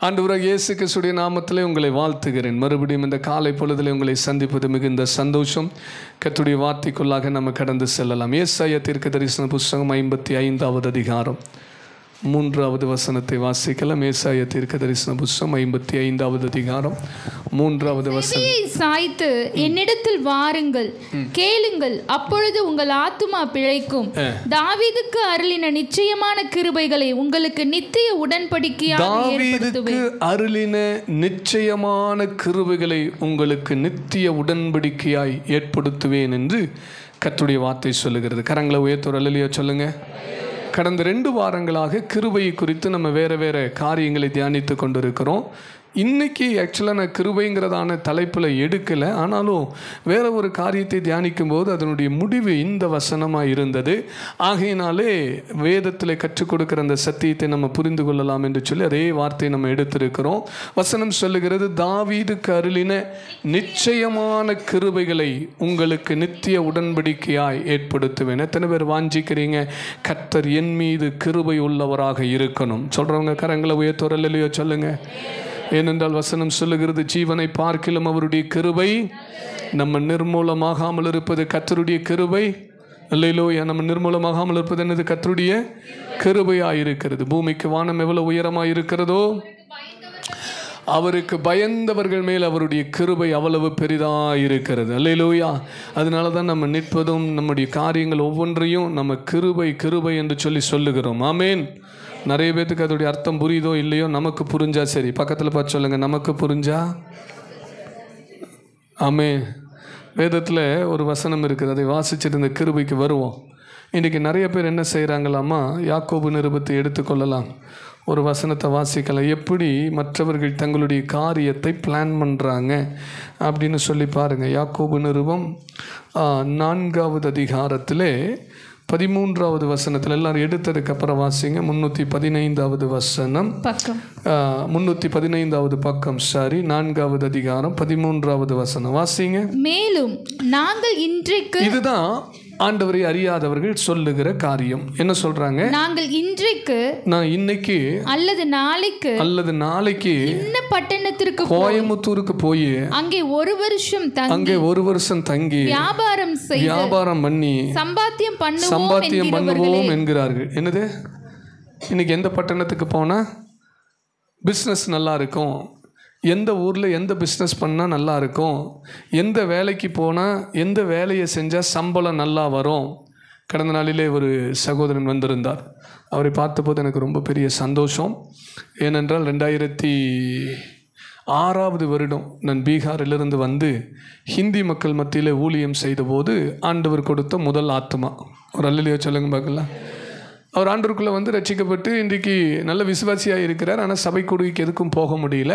ஆண்டவராகிய இயேசு கிறிஸ்துவின் நாமத்திலே உங்களை வாழ்த்துகிறேன். மறுபடியும் இந்த காலை பொழுதிலே உங்களை சந்திப்பது மிகுந்த சந்தோஷம். கர்த்தருடைய வார்த்தைக்குள்ளாக நம்ம கடந்து செல்லலாம். ஏசாயா தீர்க்கதரிசன புத்தகம் 55வது அதிகாரம் 3வது வசனத்தை வாசிக்கலாம். ஏசாயா தீர்க்கதரிசன புத்தகம் 55வது அதிகாரம் 3வது வசனம். சாய்த்து என்னிடத்தில் வாருங்கள், கேளுங்கள், அப்பொழுது உங்கள் ஆத்துமா பிழைக்கும். தாவீதுக்கு அருளின நிச்சயமான கிருபைகளை உங்களுக்கு நித்திய உடன்படிக்கையாக தாவீதுக்கு அருளின நிச்சயமான கிருபைகளை உங்களுக்கு நித்திய உடன்படிக்கையாய் ஏற்படுத்துவேன் என்று கர்த்தருடைய வார்த்தை சொல்லுகிறது. கரங்களை உயர்த்தோர் அல்லேலூயா சொல்லுங்க. கடந்த 2 வாரங்களாக கிருபை குறித்து நம்ம வேறு காரியங்களை தியானித்து கொண்டிருக்கிறோம். இன்றைக்கி ஆக்சுவலாக நான் கிருபைங்கிறதான தலைப்பில் எடுக்கலை, ஆனாலும் வேறு ஒரு காரியத்தை தியானிக்கும் போது அதனுடைய முடிவு இந்த வசனமாக இருந்தது. ஆகையினாலே வேதத்தில் கற்றுக் கொடுக்குற அந்த சத்தியத்தை நம்ம புரிந்து கொள்ளலாம் என்று சொல்லி அதே வார்த்தையை நம்ம எடுத்திருக்கிறோம். வசனம் சொல்லுகிறது, தாவீதுக்கு அருளின நிச்சயமான கிருபைகளை உங்களுக்கு நித்திய உடன்படிக்கையாய் ஏற்படுத்துவேன். எத்தனை பேர் வாஞ்சிக்கிறீங்க கர்த்தர் என் மீது கிருபை உள்ளவராக இருக்கணும்? சொல்கிறவங்க கரங்களை உயர்த்தோர் அல்லேலூயா சொல்லுங்க. ஏனென்றால் வசனம் சொல்லுகிறது, ஜீவனை பார்க்கிலும் அவருடைய கிருபை நம்ம நிர்மூலமாகாமல் இருப்பது கர்த்தருடைய கிருபை. அல்லேலூயா. நம்ம நிர்மூலமாகாமல் இருப்பது என்னது? கர்த்தருடைய கிருபையாக இருக்கிறது. பூமிக்கு வானம் எவ்வளவு உயரமாக இருக்கிறதோ அவருக்கு பயந்தவர்கள் மேல் அவருடைய கிருபை அவ்வளவு பெரிதாக இருக்கிறது. அல்லேலூயா. அதனால தான் நம்ம நிற்பதும் நம்முடைய காரியங்கள் ஒவ்வொன்றையும் நம்ம கிருபை கிருபை என்று சொல்லி சொல்லுகிறோம். ஆமேன். நிறைய பேர்த்துக்கு அதோடைய அர்த்தம் புரியுதோ இல்லையோ, நமக்கு புரிஞ்சா சரி. பக்கத்தில் பார்த்து சொல்லுங்க, நமக்கு புரிஞ்சா. ஆமே. வேதத்தில் ஒரு வசனம் இருக்குது, அதை வாசிச்சுட்டு இந்த கிருபைக்கு வருவோம். இன்றைக்கி நிறைய பேர் என்ன செய்கிறாங்களாமா, யாக்கோபு நிருபத்தை எடுத்துக்கொள்ளலாம், ஒரு வசனத்தை வாசிக்கலாம். எப்படி மற்றவர்கள் தங்களுடைய காரியத்தை பிளான் பண்ணுறாங்க அப்படின்னு சொல்லி பாருங்கள். யாக்கோபு நிருபம் 4வது அதிகாரத்தில் 13வது வசனத்தில் எல்லாரும் எடுத்ததுக்கப்புறம் வாசிங்க. 315வது வசனம், 315வது பக்கம், சாரி, 4வது அதிகாரம் 13வது வசனம் வாசிங்க. மேலும் நாங்கள் இன்றைக்கு, இதுதான் ஆண்டவரை அறியாதவர்கள் சொல்லுகிற காரியம். என்ன சொல்றாங்க? நாங்கள் இன்றைக்கு, நான் இன்னைக்கு அல்லது நாளைக்கு இந்த பட்டணத்திற்கு, கோயம்புத்தூருக்கு போய் அங்கே ஒரு வருஷம் தங்கி வியாபாரம் பண்ணி சம்பாத்தியம் பண்ணுவோம் என்கிறார்கள். என்னது? இன்னைக்கு எந்த பட்டணத்துக்கு போனா பிஸ்னஸ் நல்லா இருக்கும், எந்த ஊரில் எந்த பிஸ்னஸ் பண்ணால் நல்லா இருக்கும், எந்த வேலைக்கு போனால் எந்த வேலையை செஞ்சால் சம்பளம் நல்லா வரும். கடந்த நாளிலே ஒரு சகோதரன் வந்திருந்தார். அவரை பார்த்தபோது எனக்கு ரொம்ப பெரிய சந்தோஷம். ஏனென்றால் 2006வது வருடம் நான் பீகாரிலிருந்து வந்து ஹிந்தி மக்கள் மத்தியில் ஊழியம் செய்தபோது ஆண்டவர் கொடுத்த முதல் ஆத்மா. ஒரு அல்லேலூயா சொல்லுங்க பார்க்கலாம். அவர் ஆண்டவருக்குள்ளே வந்து ரட்சிக்கப்பட்டு இன்றைக்கு நல்ல விசுவாசியாக இருக்கிறார். ஆனால் சபை கூடுகைக்கு எதுக்கும் போக முடியல.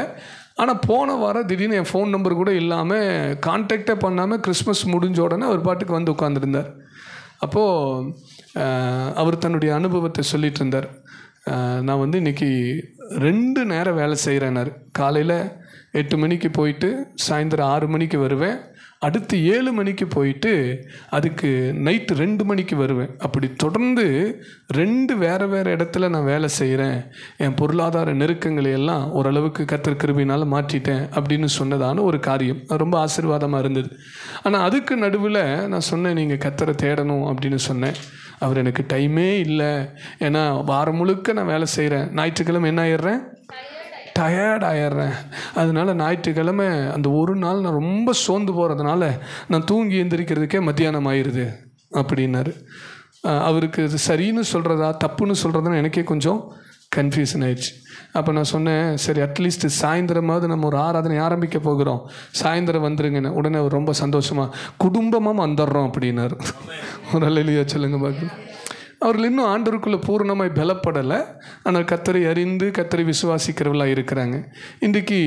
ஆனால் போன வாரம் திடீர்னு என் ஃபோன் நம்பர் கூட இல்லாமல், கான்டாக்டே பண்ணாமல், கிறிஸ்மஸ் முடிஞ்ச உடனே அவர் பாட்டுக்கு வந்து உட்காந்துருந்தார். அப்போது அவர் தன்னுடைய அனுபவத்தை சொல்லிகிட்டு இருந்தார். நான் வந்து இன்றைக்கி 2 நேரம் வேலை செய்கிறேன்னார். காலையில் 8 மணிக்கு போயிட்டு சாயந்தரம் 6 மணிக்கு வருவேன். அடுத்து 7 மணிக்கு போயிட்டு அதுக்கு நைட்டு 2 மணிக்கு வருவேன். அப்படி தொடர்ந்து 2 வேறு இடத்துல நான் வேலை செய்கிறேன். என் பொருளாதார நெருக்கங்களை எல்லாம் ஓரளவுக்கு கர்த்தர் கிருபையினால் மாற்றிட்டேன் அப்படின்னு சொன்னதான ஒரு காரியம். ரொம்ப ஆசீர்வாதமாக இருந்தது. ஆனால் அதுக்கு நடுவில் நான் சொன்னேன், நீங்கள் கர்த்தரை தேடணும் அப்படின்னு சொன்னேன். அவர் எனக்கு டைமே இல்லை, ஏன்னா வாரம் முழுக்க நான் வேலை செய்கிறேன், ஞாயிற்றுக்கிழமை என்ன ஆயிடுறேன், டயர்ட் ஆயிடுறேன். அதனால ஞாயிற்றுக்கிழமை அந்த ஒரு நாள் நான் ரொம்ப சோர்ந்து போகிறதுனால நான் தூங்கி எந்திரிக்கிறதுக்கே மத்தியானம் ஆயிடுது அப்படின்னாரு. அவருக்கு இது சரின்னு சொல்கிறதா தப்புன்னு சொல்கிறதுன்னு எனக்கே கொஞ்சம் கன்ஃபியூஷன் ஆயிடுச்சு. அப்போ நான் சொன்னேன், சரி அட்லீஸ்ட் சாயந்தரமாவது நம்ம ஒரு ஆராதனை ஆரம்பிக்க போகிறோம், சாயந்தரம் வந்துருங்கன்னு. உடனே அவர் ரொம்ப சந்தோஷமாக குடும்பமாக வந்துடுறோம் அப்படின்னாரு. ஒரு அல்லேலூயா சொல்லுங்க பார்க்கலாம். அவர்கள் இன்னும் ஆண்டவருக்குள்ளே பூர்ணமாய் பலப்படலை, ஆனால் கர்த்தரை அறிந்து கர்த்தரை விசுவாசிக்கிறவர்களாக இருக்கிறாங்க. இன்றைக்கி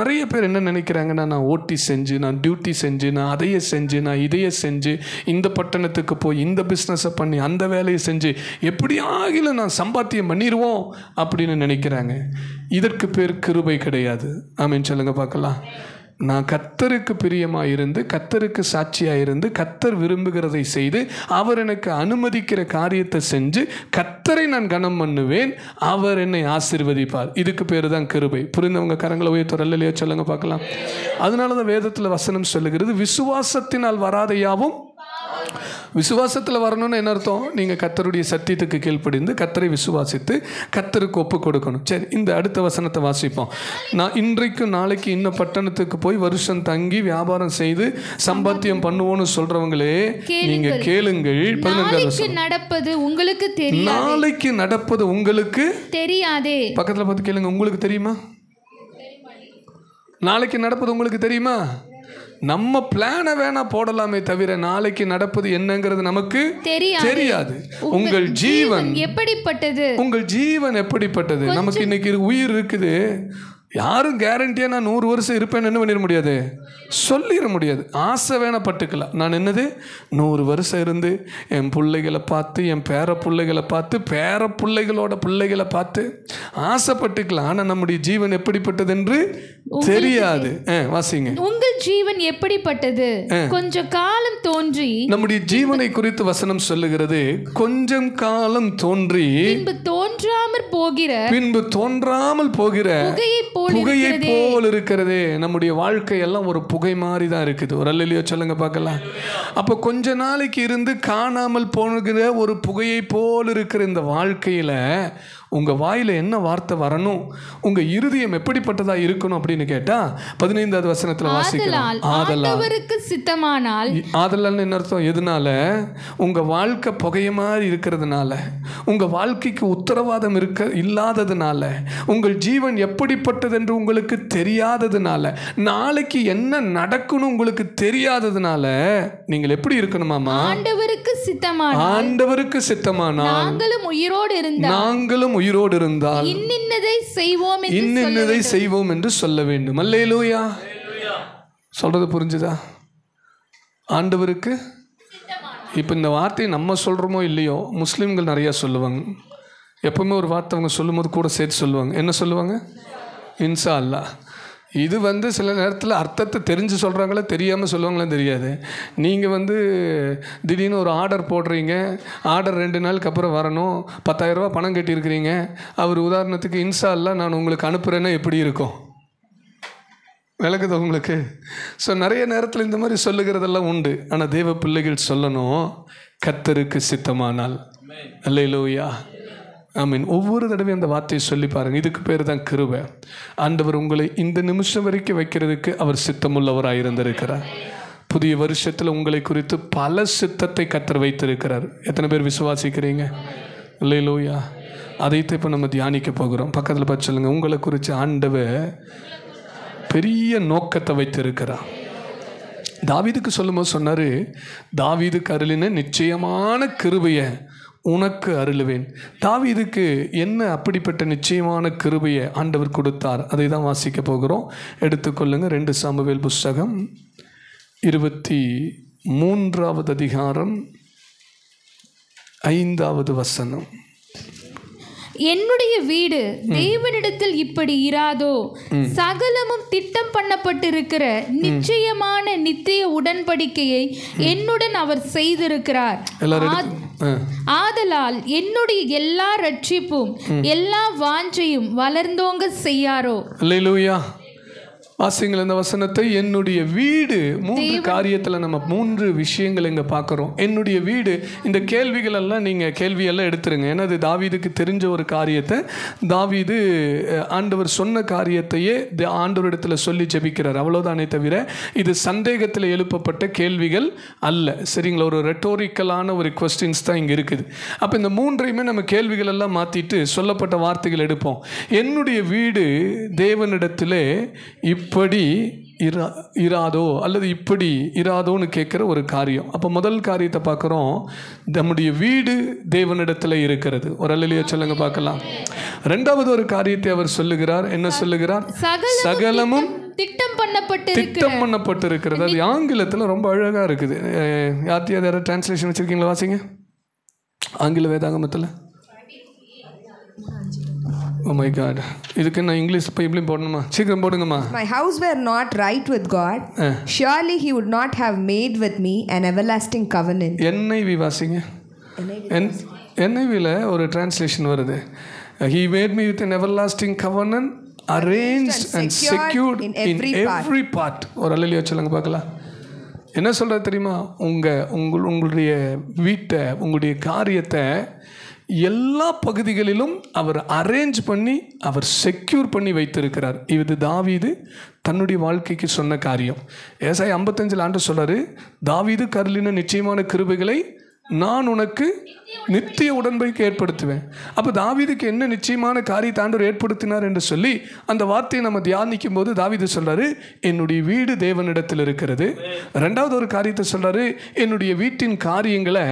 நிறைய பேர் என்ன நினைக்கிறாங்கன்னா, நான் ஓட்டி செஞ்சு, நான் டியூட்டி செஞ்சு, நான் அதையே செஞ்சு, நான் இதையே செஞ்சு, இந்த பட்டணத்துக்கு போய் இந்த பிஸ்னஸை பண்ணி அந்த வேலையை செஞ்சு எப்படியாகில நான் சம்பாத்தியம் பண்ணிடுவோம் அப்படின்னு நினைக்கிறாங்க. இதற்கு பேர் கிருபை கிடையாது. ஆமேன் சொல்லுங்க பார்க்கலாம். நான் கர்த்தருக்கு பிரியமாக இருந்து கர்த்தருக்கு சாட்சியாக இருந்து கர்த்தர் விரும்புகிறதை செய்து அவர் எனக்கு அனுமதிக்கிற காரியத்தை செஞ்சு கர்த்தரை நான் கனம் பண்ணுவேன், அவர் என்னை ஆசீர்வதிப்பார். இதுக்கு பேர் தான் கிருபை. புரிந்தவங்க கரங்களை உயர்த்துற இல்லையா சொல்லுங்க பார்க்கலாம். அதனால தான் வேதத்தில் வசனம் சொல்லுகிறது, விசுவாசத்தினால் வராத யாவும். விசுவாசத்தில் வரணும்னு என்ன அர்த்தம்? நீங்கள் கர்த்தருடைய சத்தியத்துக்கு கீழ்ப்படிந்து கர்த்தரை விசுவாசித்து கர்த்தருக்கு ஒப்பு கொடுக்கணும். சரி, இந்த அடுத்த வசனத்தை வாசிப்போம். நான் இன்றைக்கும் நாளைக்கு இன்னும் பட்டணத்துக்கு போய் வருஷம் தங்கி வியாபாரம் செய்து சம்பாத்தியம் பண்ணுவோன்னு சொல்றவங்களே நீங்க கேளுங்கள். நாளைக்கு நடப்பது உங்களுக்கு தெரியாது. நாளைக்கு நடப்பது உங்களுக்கு தெரியாதே. பக்கத்தில் பார்த்து கேளுங்க, உங்களுக்கு தெரியுமா? நாளைக்கு நடப்பது உங்களுக்கு தெரியுமா? நம்ம பிளானை வேணா போடலாமே தவிர நாளைக்கு நடப்பது என்னங்கிறது நமக்கு தெரியாது. உங்கள் ஜீவன் எப்படிப்பட்டது, உங்கள் ஜீவன் எப்படிப்பட்டது. நமக்கு இன்னைக்கு உயிர் இருக்குது, யாரும் கேரண்டியா நான் 100 வருஷம் இருப்பேன்னு என்ன பண்ணிட முடியாது, சொல்லிட முடியாது. ஆசை வேணா பட்டுக்கலாம். நான் என்னது 100 வருஷம் இருந்து என் பிள்ளைகளை பார்த்து என் பேர பிள்ளைகளை பார்த்து பேர பிள்ளைகளோட பிள்ளைகளை பார்த்து ஆசைப்பட்டுக்கலாம். ஆனால் நம்முடைய ஜீவன் எப்படிப்பட்டது என்று தெரியாது. வாசிங்க. உங்கள் ஜீவன் எப்படிப்பட்டது, கொஞ்சம் காலம் தோன்றி. நம்முடைய ஜீவனை குறித்து வசனம் சொல்லுகிறது, கொஞ்சம் காலம் தோன்றி பின்பு தோன்றாமல் போகிற புகையை போல் இருக்கிறதே. நம்முடைய வாழ்க்கை எல்லாம் ஒரு புகை மாதிரி தான் இருக்குது. ஒரு அல்லையோ சொல்லுங்க பார்க்கலாம். அப்போ கொஞ்ச நாளைக்கு இருந்து காணாமல் போகிற ஒரு புகையை போல் இருக்கிற இந்த வாழ்க்கையில உங்க வாயில என்ன வார்த்தை வரணும், உங்க இருதயம் எப்படிப்பட்டதா இருக்கணும் அப்படின்னு கேட்டா 15வது வசனத்துல வாசிக்கலாம். ஆண்டவருக்கு சித்தமானால். ஆதலால் என்ன அர்த்தம்? எதனால? உங்க வாழ்க்கை புகைய மாதிரி இருக்கிறதுனால, உங்க வாழ்க்கைக்கு உத்தரவாதம் இல்லாததுனால, உங்கள் ஜீவன் எப்படிப்பட்டது என்று உங்களுக்கு தெரியாததுனால, நாளைக்கு என்ன நடக்கணும் உங்களுக்கு தெரியாததுனால நீங்கள் எப்படி இருக்கணுமாமா? ஆண்டவருக்கு சித்தமானால். ஆண்டவருக்கு சித்தமானால் நாங்களும் உயிரோடு இருந்தால் இன்னின்னதை செய்வோம் என்று சொல்ல வேண்டும். அல்லேலூயா. சொல்றது புரிஞ்சுதா? ஆண்டவருக்கு. இப்போ இந்த வார்த்தையை நம்ம சொல்றோமோ இல்லையோ, முஸ்லிம்கள் நிறைய சொல்லுவாங்க. எப்பவுமே ஒரு வார்த்தை அவங்க சொல்லும் போது கூட சேர்த்து சொல்லுவாங்க. என்ன சொல்லுவாங்க? இன்ஷா அல்லாஹ். இது சில நேரத்தில் அர்த்தத்தை தெரிஞ்சு சொல்கிறாங்களே, தெரியாமல் சொல்லுவாங்களே தெரியாது. நீங்கள் திடீர்னு ஒரு ஆர்டர் போடுறீங்க, ஆர்டர் 2 நாளுக்கு அப்புறம் வரணும், 10,000 ரூபா பணம் கட்டியிருக்கிறீங்க. அவர் உதாரணத்துக்கு இன்ஷா அல்லாஹ் நான் உங்களுக்கு அனுப்புகிறேன்னா எப்படி இருக்கும்? விளக்குது உங்களுக்கு? ஸோ நிறைய நேரத்தில் இந்த மாதிரி சொல்லுகிறதெல்லாம் உண்டு. ஆனால் தேவ பிள்ளைகள் சொல்லணும், கர்த்தருக்கு சித்தமானால். அல்லேலூயா. ஆமீன். ஒவ்வொரு தடவையும் அந்த வார்த்தையை சொல்லி பாருங்கள். இதுக்கு பேர் தான் கிருபை. ஆண்டவர் உங்களை இந்த நிமிஷம் வரைக்கும் வைக்கிறதுக்கு அவர் சித்தமுள்ளவராக இருந்திருக்கிறார். புதிய வருஷத்தில் உங்களை குறித்து பல சித்தத்தை கர்த்தர் வைத்திருக்கிறார். எத்தனை பேர் விசுவாசிக்கிறீங்க? அல்லேலூயா. அதைத்தான் இப்போ நம்ம தியானிக்க போகிறோம். பக்கத்தில் பார்த்து சொல்லுங்கள், உங்களை குறித்து ஆண்டவர் பெரிய நோக்கத்தை வைத்திருக்கிறார். தாவீதுக்கு சொல்லும்போது சொன்னார், தாவீதுக்கு அருளின நிச்சயமான கிருபையை உனக்கு அருளுவேன். தாவீதுக்கு என்ன அப்படிப்பட்ட நிச்சயமான கிருபையை ஆண்டவர் கொடுத்தார், அதை தான் வாசிக்க போகிறோம். எடுத்துக்கொள்ளுங்க. 2 சாமுவேல் புஸ்தகம் 23வது அதிகாரம் 5வது வசனம். என்னுடைய வீடு தேவனிடத்தில் இப்படி இராதோ, சகலமும் திட்டம் பண்ணப்பட்டிருக்கிற நிச்சயமான நித்திய உடன்படிக்கையை என்னுடன் அவர் செய்திருக்கிறார். ஆதலால் என்னுடைய எல்லா ரட்சிப்பும் எல்லா வாஞ்சையும் வளர்ந்தோங்க செய்யாரோ. அல்லேலூயா. வாசிங்கள் இந்த வசனத்தை. என்னுடைய வீடு, 3 காரியத்தில் நம்ம 3 விஷயங்கள் இங்கே பார்க்குறோம். என்னுடைய வீடு. இந்த கேள்விகள் எல்லாம் நீங்கள் கேள்வியெல்லாம் எடுத்துருங்க. ஏன்னா அது தாவீதுக்கு தெரிஞ்ச ஒரு காரியத்தை, தாவீது ஆண்டவர் சொன்ன காரியத்தையே ஆண்டவரிடத்தில் சொல்லி ஜெபிக்கிறார். அவ்வளோதானே தவிர இது சந்தேகத்தில் எழுப்பப்பட்ட கேள்விகள் அல்ல. சரிங்களா? ஒரு ரெட்டோரிக்கலான ஒரு கொஸ்டின்ஸ் தான் இங்கே இருக்குது. அப்போ இந்த 3ஐயுமே நம்ம கேள்விகள் எல்லாம் மாற்றிட்டு சொல்லப்பட்ட வார்த்தைகள் எடுப்போம். என்னுடைய வீடு தேவனிடத்திலே இப்படி இராதோ அல்லது இப்படி இராதோன்னு கேட்குற ஒரு காரியம். அப்போ முதல் காரியத்தை பார்க்குறோம், நம்முடைய வீடு தேவனிடத்தில் இருக்கிறது. ஒரு அல்லேலூயா சொல்லுங்க பார்க்கலாம். 2வது ஒரு காரியத்தை அவர் சொல்லுகிறார். என்ன சொல்லுகிறார்? சகலமும் திட்டம் பண்ணப்பட்டிருக்கிறது. அது ஆங்கிலத்தில் ரொம்ப அழகாக இருக்குது. யார்த்தையாவது டிரான்ஸ்லேஷன் வச்சுருக்கீங்களா? வாசிங்க. ஆங்கில வேதாகமத்தில் ஓ மை காட், இதுக்கு நான் இங்கிலீஷ் பைபிளையும் போடணுமா? சீக்கிரம் போடுங்கம்மா. My house were not right with God, surely he would not have made with me an everlasting covenant. NIV வாசிங்க. NIVல ஒரு டிரான்ஸ்லேஷன் வருது. He made me with an everlasting covenant, arranged and secured in every part. ஒரு அல்லேலூயா சொல்லுங்க பார்க்கலாம். என்ன சொல்கிறது தெரியுமா? உங்களுடைய வீட்டை, உங்களுடைய காரியத்தை எல்லா பகுதிகளிலும் அவர் அரேஞ்ச் பண்ணி, அவர் செக்யூர் பண்ணி வைத்திருக்கிறார். இது தாவீது தன்னுடைய வாழ்க்கைக்கு சொன்ன காரியம். ஏசாயா 55 ஆண்டு சொல்கிறாரு, தாவீது கருளின நிச்சயமான கிருபைகளை நான் உனக்கு நித்திய உடன்படிக்கை ஏற்படுத்துவேன். அப்போ தாவீதுக்கு என்ன நிச்சயமான காரியத்தை ஆண்டவர் ஏற்படுத்தினார் என்று சொல்லி அந்த வார்த்தையை நம்ம தியானிக்கும் போது தாவீது சொல்றாரு, என்னுடைய வீடு தேவனிடத்தில் இருக்கிறது. ரெண்டாவது ஒரு காரியத்தை சொல்றாரு, என்னுடைய வீட்டின் காரியங்களை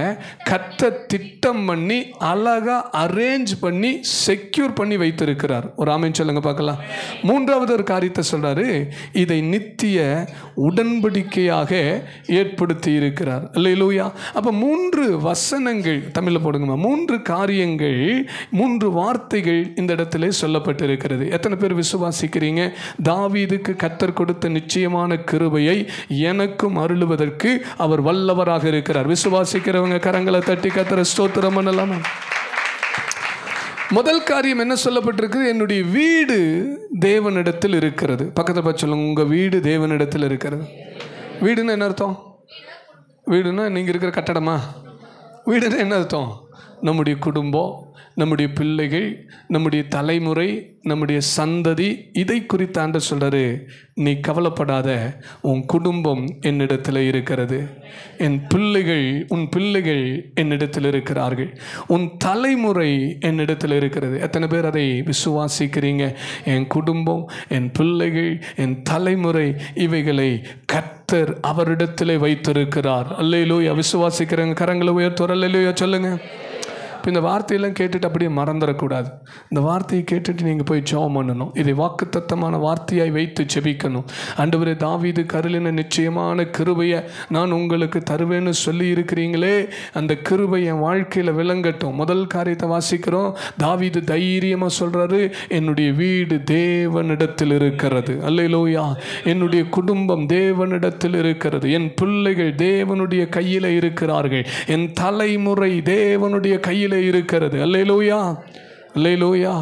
கர்த்தர் திட்டம் பண்ணி அழகா அரேஞ்ச் பண்ணி செக்யூர் பண்ணி வைத்திருக்கிறார். ஒரு ஆமென் சொல்லுங்க பார்க்கலாம். மூன்றாவது ஒரு காரியத்தை சொல்றாரு, இதை நித்திய உடன்படிக்கையாக ஏற்படுத்தி இருக்கிறார். அல்லேலூயா. அப்போ 3 வசனங்கள், தமிழில் போடுங்கம்மா, 3 காரியங்கள், 3 வார்த்தைகள் இந்த இடத்துல சொல்லப்பட்டிருக்கிறது. எத்தனை பேர் விசுவாசிக்கிறீங்க? தாவீதுக்கு கர்த்தர் கொடுத்த நிச்சயமான கிருபையை எனக்கும் அருளுவதற்கு அவர் வல்லவராக இருக்கிறார். விசுவாசிக்கிறவங்க கரங்களை தட்டி கர்த்தரை ஸ்தோத்திரம் பண்ணலாமா? முதல் காரியம் என்ன சொல்லப்பட்டிருக்குது? என்னுடைய வீடு தேவனிடத்தில் இருக்கிறது. பக்கத்தில் பார்த்து சொல்லுங்க, உங்கள் வீடு தேவனிடத்தில் இருக்கிறது. வீடுன்னா என்ன அர்த்தம்? வீடுன்னா நீங்கள் இருக்கிற கட்டடமா? வீடுன்னா என்ன அர்த்தம்? நம்முடைய குடும்பம், நம்முடைய பிள்ளைகள், நம்முடைய தலைமுறை, நம்முடைய சந்ததி, இதை குறித்து ஆண்டவர் சொல்கிறாரு, நீ கவலைப்படாத, உன் குடும்பம் என்னிடத்தில் இருக்கிறது, என் பிள்ளைகள், உன் பிள்ளைகள் என்னிடத்தில் இருக்கிறார்கள், உன் தலைமுறை என்னிடத்தில் இருக்கிறது. எத்தனை பேர் அதை விசுவாசிக்கிறீங்க? என் குடும்பம், என் பிள்ளைகள், என் தலைமுறை, இவைகளை கர்த்தர் அவரிடத்திலே வைத்திருக்கிறார். அல்லேலூயா. விசுவாசிக்கிறவங்க கரங்களை உயர்த்துவார். அல்லேலூயா சொல்லுங்க. இப்போ இந்த வார்த்தையெல்லாம் கேட்டுட்டு அப்படியே மறந்துடக்கூடாது. இந்த வார்த்தையை கேட்டுட்டு நீங்கள் போய் ஜெபம் பண்ணணும். இதை வாக்குத்தத்தமான வார்த்தையாய் வைத்து ஜெபிக்கணும். ஆண்டவரே, தாவீது கருளின நிச்சயமான கிருபையை நான் உங்களுக்கு தருவேன்னு சொல்லி இருக்கிறீங்களே, அந்த கிருபை என் வாழ்க்கையில் விளங்கட்டும். முதல் காரியத்தை வாசிக்கிறோம். தாவீது தைரியமாக சொல்கிறாரு, என்னுடைய வீடு தேவனிடத்தில் இருக்கிறது. அல்லேலூயா. என்னுடைய குடும்பம் தேவனிடத்தில் இருக்கிறது, என் பிள்ளைகள் தேவனுடைய கையில் இருக்கிறார்கள், என் தலைமுறை தேவனுடைய கையில் இருக்கிறது. அல்லேலூயா, அல்லேலூயா.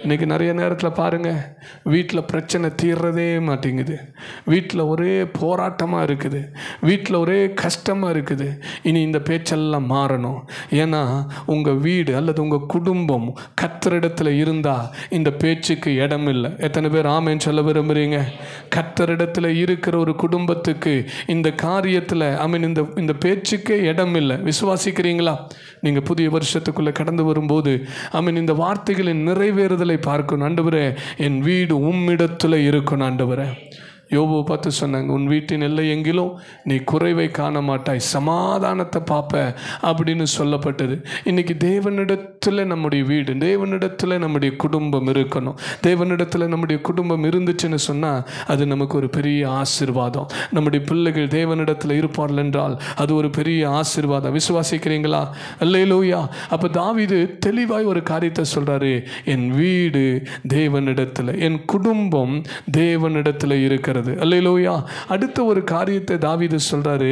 இன்றைக்கி நிறைய நேரத்தில் பாருங்கள், வீட்டில் பிரச்சனை தீர்றதே மாட்டேங்குது. வீட்டில் ஒரே போராட்டமாக இருக்குது, வீட்டில் ஒரே கஷ்டமாக இருக்குது. இனி இந்த பேச்செல்லாம் மாறணும். ஏன்னா உங்கள் வீடு அல்லது உங்கள் குடும்பம் கர்த்தரிடத்தில் இருந்தால் இந்த பேச்சுக்கு இடம் இல்லை. எத்தனை பேர் ஆமென் சொல்ல விரும்புகிறீங்க? கர்த்தரிடத்தில் இருக்கிற ஒரு குடும்பத்துக்கு இந்த காரியத்தில் இந்த பேச்சுக்கே இடம் இல்லை. விசுவாசிக்கிறீங்களா? நீங்கள் புதிய வருஷத்துக்குள்ளே கடந்து வரும்போது இந்த வார்த்தைகளின் நிறைவேறுதலை பார்க்கணும். ஆண்டவரே, என் வீடு உம்மிடத்தில் இருக்கணும். ஆண்டவரே, யோபு பார்த்து சொன்னாங்க, உன் வீட்டின் எல்லை எங்கிலும் நீ குறைவை காண மாட்டாய், சமாதானத்தை பார்ப்ப அப்படின்னு சொல்லப்பட்டது. இன்றைக்கி தேவனிடத்தில் நம்முடைய வீடு, தேவனிடத்தில் நம்முடைய குடும்பம் இருக்கணும். தேவனிடத்தில் நம்முடைய குடும்பம் இருந்துச்சுன்னு சொன்னால் அது நமக்கு ஒரு பெரிய ஆசீர்வாதம். நம்முடைய பிள்ளைகள் தேவனிடத்தில் இருப்பார்கள் என்றால் அது ஒரு பெரிய ஆசீர்வாதம். விசுவாசிக்கிறீங்களா? அல்லேலூயா. அப்போ தாவீது தெளிவாய் ஒரு காரியத்தை சொல்கிறாரு, என் வீடு தேவனிடத்தில், என் குடும்பம் தேவனிடத்தில் இருக்கிறது. அல்லேலூயா. அடுத்த ஒரு காரியத்தை தாவீது சொல்றாரு,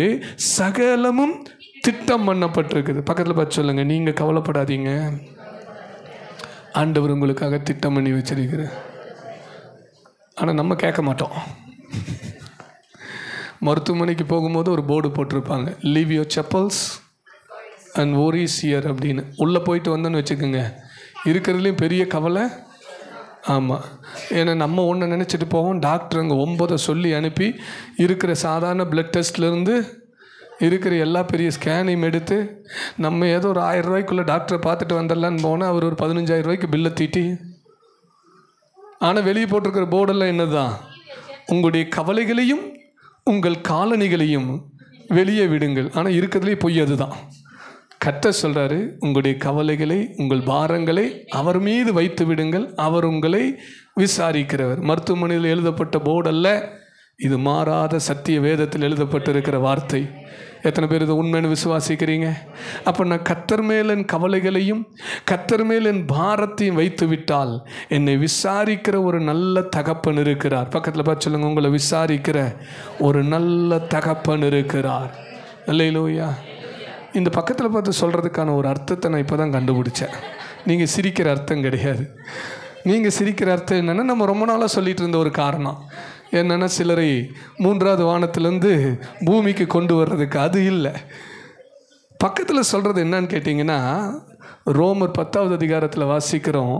சகலமும் திட்டம் பண்ணப்பட்டிருக்குது. பக்கத்தில் பார்த்து சொல்லுங்க, நீங்க கவலைப்படாதீங்க, ஆண்டவர் உங்களுக்காக திட்டம் பண்ணி வச்சிருக்கிறார். ஆனால் நம்ம கேட்க மாட்டோம். மருத்துவமனைக்கு போகும்போது ஒரு போர்டு போட்டிருப்பாங்க, leave your chappals and worries here அப்படின்னு. உள்ளே போயிட்டு வந்தோன்னு வச்சுக்கோங்க, இருக்கிறதுலையும் பெரிய கவலை. ஆமாம், ஏன்னா நம்ம ஒன்று நினச்சிட்டு போவோம், டாக்டர் அங்கே 9 சொல்லி அனுப்பி இருக்கிற சாதாரண பிளட் டெஸ்ட்லேருந்து இருக்கிற எல்லா பெரிய ஸ்கேனையும் எடுத்து நம்ம ஏதோ ஒரு 1000 ரூபாய்க்குள்ளே டாக்டரை பார்த்துட்டு வந்துடலான்னு போனால் அவர் ஒரு 15,000 ரூபாய்க்கு பில்லை தீட்டி. ஆனால் வெளியே போட்டிருக்கிற போர்டெல்லாம் என்ன தான்? உங்களுடைய கவலைகளையும் உங்கள் காலணிகளையும் வெளியே விடுங்கள். ஆனால் இருக்கிறதுலே பொய் அதுதான். கர்த்தர் சொல்கிறாரு, உங்களுடைய கவலைகளை, உங்கள் பாரங்களை அவர் மீது வைத்து விடுங்கள், அவர் உங்களை விசாரிக்கிறவர். மருத்துவமனையில் எழுதப்பட்ட போர்டல்ல இது மாறாத சத்திய வேதத்தில் எழுதப்பட்டிருக்கிற வார்த்தை. எத்தனை பேர் இதை உண்மைன்னு விசுவாசிக்கிறீங்க? அப்போ நான் கர்த்தர் மேல் என் கவலைகளையும் கர்த்தர் மேல் என் பாரத்தையும் வைத்து விட்டால் என்னை விசாரிக்கிற ஒரு நல்ல தகப்பன் இருக்கிறார். பக்கத்தில் பார்த்து சொல்லுங்க, உங்களை விசாரிக்கிற ஒரு நல்ல தகப்பன் இருக்கிறார். அல்லேலூயா. இந்த பக்கத்தில் பார்த்து சொல்கிறதுக்கான ஒரு அர்த்தத்தை நான் இப்போ தான் கண்டுபிடிச்சேன். நீங்கள் சிரிக்கிற அர்த்தம் கிடையாது. நீங்கள் சிரிக்கிற அர்த்தம் என்னென்னா, நம்ம ரொம்ப நாளாக சொல்லிகிட்டு இருந்த ஒரு காரணம் என்னென்னா, சிலரை 3வது வானத்திலேருந்து பூமிக்கு கொண்டு வர்றதுக்கு அது இல்லை. பக்கத்தில் சொல்கிறது என்னன்னு கேட்டிங்கன்னா, ரோமர் 10வது அதிகாரத்தில் வாசிக்கிறோம்,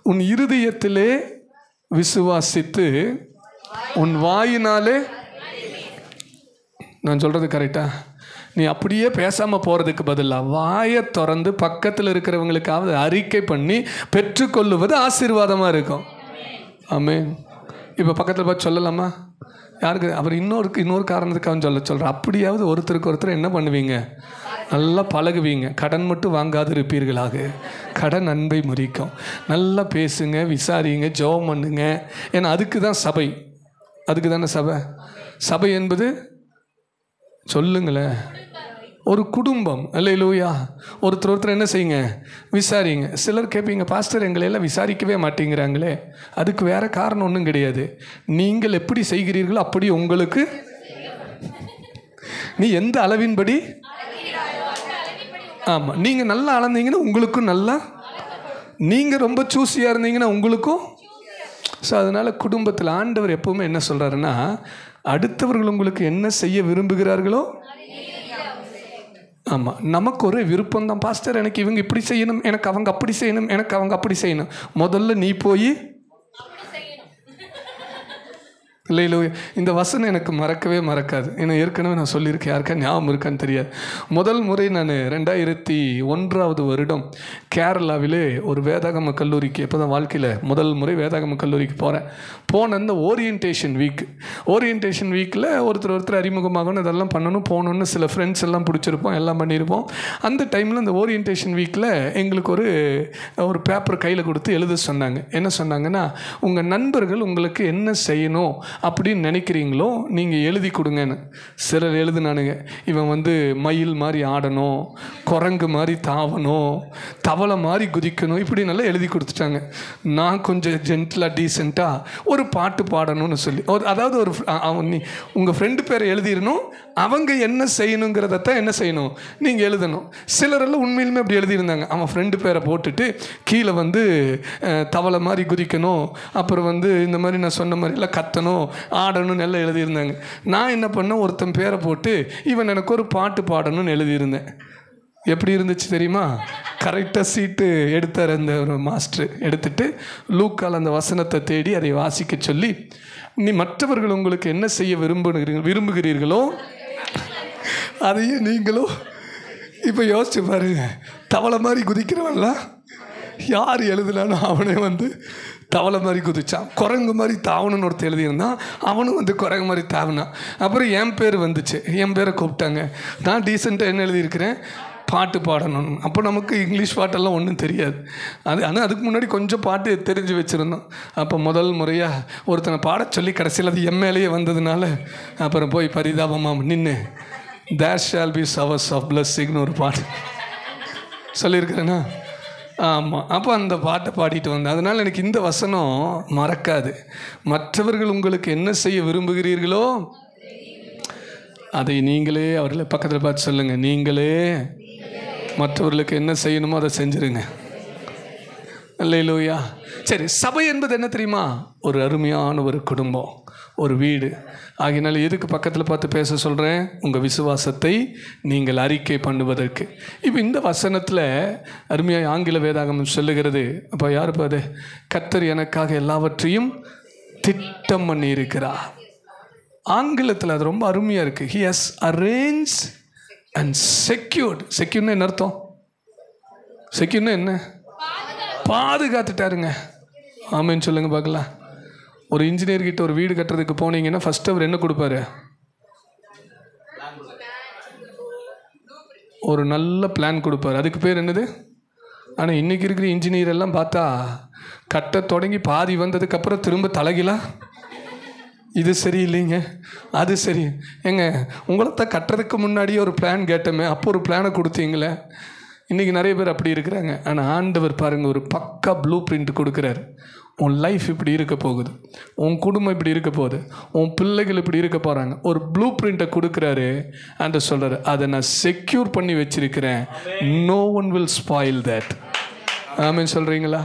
உன் இருதயத்திலே விசுவாசித்து உன் வாயினாலே, நான் சொல்கிறது கரெக்டா? நீ அப்படியே பேசாமல் போகிறதுக்கு பதிலாக வாயை திறந்து பக்கத்தில் இருக்கிறவங்களுக்காவது அறிக்கை பண்ணி பெற்றுக்கொள்ளுவது ஆசீர்வாதமாக இருக்கும். ஆமென். இப்போ பக்கத்தில் பார்த்து சொல்லலாமா? யாருக்கு? அவர் இன்னொரு காரணத்துக்காக சொல்கிறேன். அப்படியாவது ஒருத்தருக்கு ஒருத்தர் என்ன பண்ணுவீங்க? நல்லா பழகுவீங்க. கடன் மட்டும் வாங்காது இருப்பீர்களாக. கடன் அன்பை முறிக்கும். நல்லா பேசுங்க, விசாரிங்க, ஜெபம் பண்ணுங்க. ஏன்னா அதுக்கு தான் சபை. அதுக்கு தானே சபை. சபை என்பது சொல்லுங்களேன், ஒரு குடும்பம். அல்லேலூயா. ஒருத்தர் என்ன செய்யுங்க? விசாரிங்க. சிலர் கேட்பீங்க, பாஸ்டர் எங்களையெல்லாம் விசாரிக்கவே மாட்டேங்கிறாங்களே. அதுக்கு வேறு காரணம் ஒன்றும் கிடையாது. நீங்கள் எப்படி செய்கிறீர்களோ அப்படி உங்களுக்கு, நீ எந்த அளவின்படி, ஆமாம், நீங்கள் நல்லா அளந்தீங்கன்னா உங்களுக்கும் நல்லா, நீங்கள் ரொம்ப சூஸியாக இருந்தீங்கன்னா உங்களுக்கும். ஸோ அதனால் குடும்பத்தில் ஆண்டவர் எப்போவுமே என்ன சொல்கிறாருன்னா, அடுத்தவர்கள் உங்களுக்கு என்ன செய்ய விரும்புகிறார்களோ, ஆமாம், நமக்கு ஒரு விருப்பம் தான். பாஸ்டர் எனக்கு இவங்க இப்படி செய்யணும், எனக்கு அவங்க அப்படி செய்யணும், எனக்கு அவங்க அப்படி செய்யணும். முதல்ல நீ போய் இல்லை. இந்த வசனம் எனக்கு மறக்கவே மறக்காது. ஏன்னா ஏற்கனவே நான் சொல்லியிருக்கேன், யாருக்கா ஞாபகம் இருக்கான்னு தெரியாது. முதல் முறை நான் 2001வது வருடம் கேரளாவிலே ஒரு வேதாகம கல்லூரிக்கு, இப்போ தான் வாழ்க்கையில் முதல் முறை வேதாகம கல்லூரிக்கு போன அந்த ஓரியன்டேஷன் வீக்கில் ஒருத்தர் அறிமுகமாகணும், இதெல்லாம் பண்ணணும், போகணுன்னு சில ஃப்ரெண்ட்ஸ் எல்லாம் பிடிச்சிருப்போம், எல்லாம் பண்ணியிருப்போம். அந்த டைமில் இந்த ஓரியன்டேஷன் வீக்கில் எங்களுக்கு ஒரு பேப்பர் கையில் கொடுத்து எழுத சொன்னாங்க. என்ன சொன்னாங்கன்னா, உங்கள் நண்பர்கள் உங்களுக்கு என்ன செய்யணும் அப்படின்னு நினைக்கிறீங்களோ நீங்கள் எழுதி கொடுங்கன்னு. சிலர் எழுதுனானுங்க, இவன் மயில் மாதிரி ஆடணும், குரங்கு மாதிரி தாவணும், தவளை மாதிரி குதிக்கணும், இப்படி நல்லா எழுதி கொடுத்துட்டாங்க. நான் கொஞ்சம் ஜென்டிலாக டீசெண்டாக ஒரு பாட்டு பாடணும்னு சொல்லி, அதாவது உங்கள் ஃப்ரெண்டு பேரை எழுதிடணும், அவங்க என்ன செய்யணுங்கிறதான் என்ன செய்யணும் நீங்கள் எழுதணும். சிலரெல்லாம் உண்மையிலுமே அப்படி எழுதியிருந்தாங்க. அவன் ஃப்ரெண்டு பேரை போட்டுட்டு கீழே தவளை மாதிரி குதிக்கணும், அப்புறம் இந்த மாதிரி நான் சொன்ன மாதிரிலாம் கத்தணும், ஆடணும்னு எல்லாம் எழுதியிருந்தாங்க. நான் என்ன பண்ணேன், ஒருத்தன் பேரை போட்டு இவன் எனக்கு ஒரு பாட்டு பாடணும்னு எழுதியிருந்தேன். எப்படி இருந்துச்சு தெரியுமா? கரெக்டாக சீட்டு எடுத்தார் அந்த ஒரு மாஸ்டர். எடுத்துட்டு லூக்கால் அந்த வசனத்தை தேடி அதை வாசிக்க சொல்லி, நீ மற்றவர்கள் உங்களுக்கு என்ன செய்ய விரும்புகிறீர்களோ அதையே நீங்களும். இப்போ யோசிச்சு பாருங்க, தவளை மாதிரி குதிக்கிறவன்லாம் யார் எழுதுனாலும் அவனே தவளை மாதிரி குதிச்சான். குரங்கு மாதிரி தாவணுன்னு ஒருத்தர் எழுதியிருந்தான், அவனும் குரங்கு மாதிரி தாவினான். அப்புறம் என் பேர் வந்துச்சு, என் பேரை கூப்பிட்டாங்க. நான் டீசெண்டாக என்ன எழுதியிருக்கிறேன், பாட்டு பாடணும். அப்போ நமக்கு இங்கிலீஷ் பாட்டெல்லாம் ஒன்றும் தெரியாது. ஆனால் அதுக்கு முன்னாடி கொஞ்சம் பாட்டு தெரிஞ்சு வச்சுருந்தோம். அப்போ முதல் முறையாக ஒருத்தனை பாட சொல்லி கடைசியில் அது எம்எல்ஏ வந்ததுனால அப்புறம் போய் பரிதாபமாக நின்று there shall be showers of பிளஸ்ஸிங்னு ஒரு பாட்டு சொல்லியிருக்கிறேன்னா. ஆமாம், அப்போ அந்த பாட்டை பாடிட்டு வந்தேன். அதனால் எனக்கு இந்த வசனம் மறக்காது. மற்றவர்கள் உங்களுக்கு என்ன செய்ய விரும்புகிறீர்களோ அதை நீங்களே அவர்களை பக்கத்தில் பார்த்து சொல்லுங்கள், நீங்களே மற்றவர்களுக்கு என்ன செய்யணுமோ அதை செஞ்சுருங்க. அல்லேலூயா. சரி, சபை என்பது என்ன தெரியுமா? ஒரு அருமையான ஒரு குடும்பம், ஒரு வீடு. ஆகினால எதுக்கு பக்கத்தில் பார்த்து பேச சொல்கிறேன்? உங்கள் விசுவாசத்தை நீங்கள் அறிக்கை பண்ணுவதற்கு. இப்போ இந்த வசனத்தில் அருமையாக ஆங்கில வேதாகமம் சொல்லுகிறது. அப்போ யார் அது? கர்த்தர் எனக்காக எல்லாவற்றையும் திட்டம் பண்ணி இருக்கிறார். ஆங்கிலத்தில் அது ரொம்ப அருமையாக இருக்குது. He has arranged and secured. செக்யூர்னா என்ன அர்த்தம்? செக்யூர்னா என்ன? பாதுகாத்துட்டாருங்க. ஆமேன்னு சொல்லுங்க பார்க்கலாம். ஒரு இன்ஜினியர்கிட்ட ஒரு வீடு கட்டுறதுக்கு போனீங்கன்னா ஃபர்ஸ்ட் அவர் என்ன கொடுப்பாரு? ஒரு நல்ல பிளான் கொடுப்பாரு. அதுக்கு பேர் என்னது? ஆனால் இன்றைக்கி இருக்கிற இன்ஜினியர் எல்லாம் பார்த்தா கட்ட தொடங்கி பாதி வந்ததுக்கப்புறம் திரும்ப தலைகிலா இது சரியில்லைங்க, அது சரி. ஏங்க, உங்களைத்தான் கட்டுறதுக்கு முன்னாடியே ஒரு பிளான் கேட்டோமே, அப்போ ஒரு பிளானை கொடுத்தீங்களே. இன்றைக்கி நிறைய பேர் அப்படி இருக்கிறாங்க. ஆனால் ஆண்டவர் பாருங்கள், ஒரு பக்கா ப்ளூ பிரிண்ட் கொடுக்குறாரு. உன் லைஃப் இப்படி இருக்க போகுது, உன் குடும்பம் இப்படி இருக்க போகுது, உன் பிள்ளைகள் இப்படி இருக்க போகிறாங்க. ஒரு ப்ளூ பிரிண்ட்டை கொடுக்குறாரு. ஆண்டவர் சொல்கிறார், அதை நான் செக்யூர் பண்ணி வச்சிருக்கிறேன். No one will spoil that. Amen சொல்கிறீங்களா?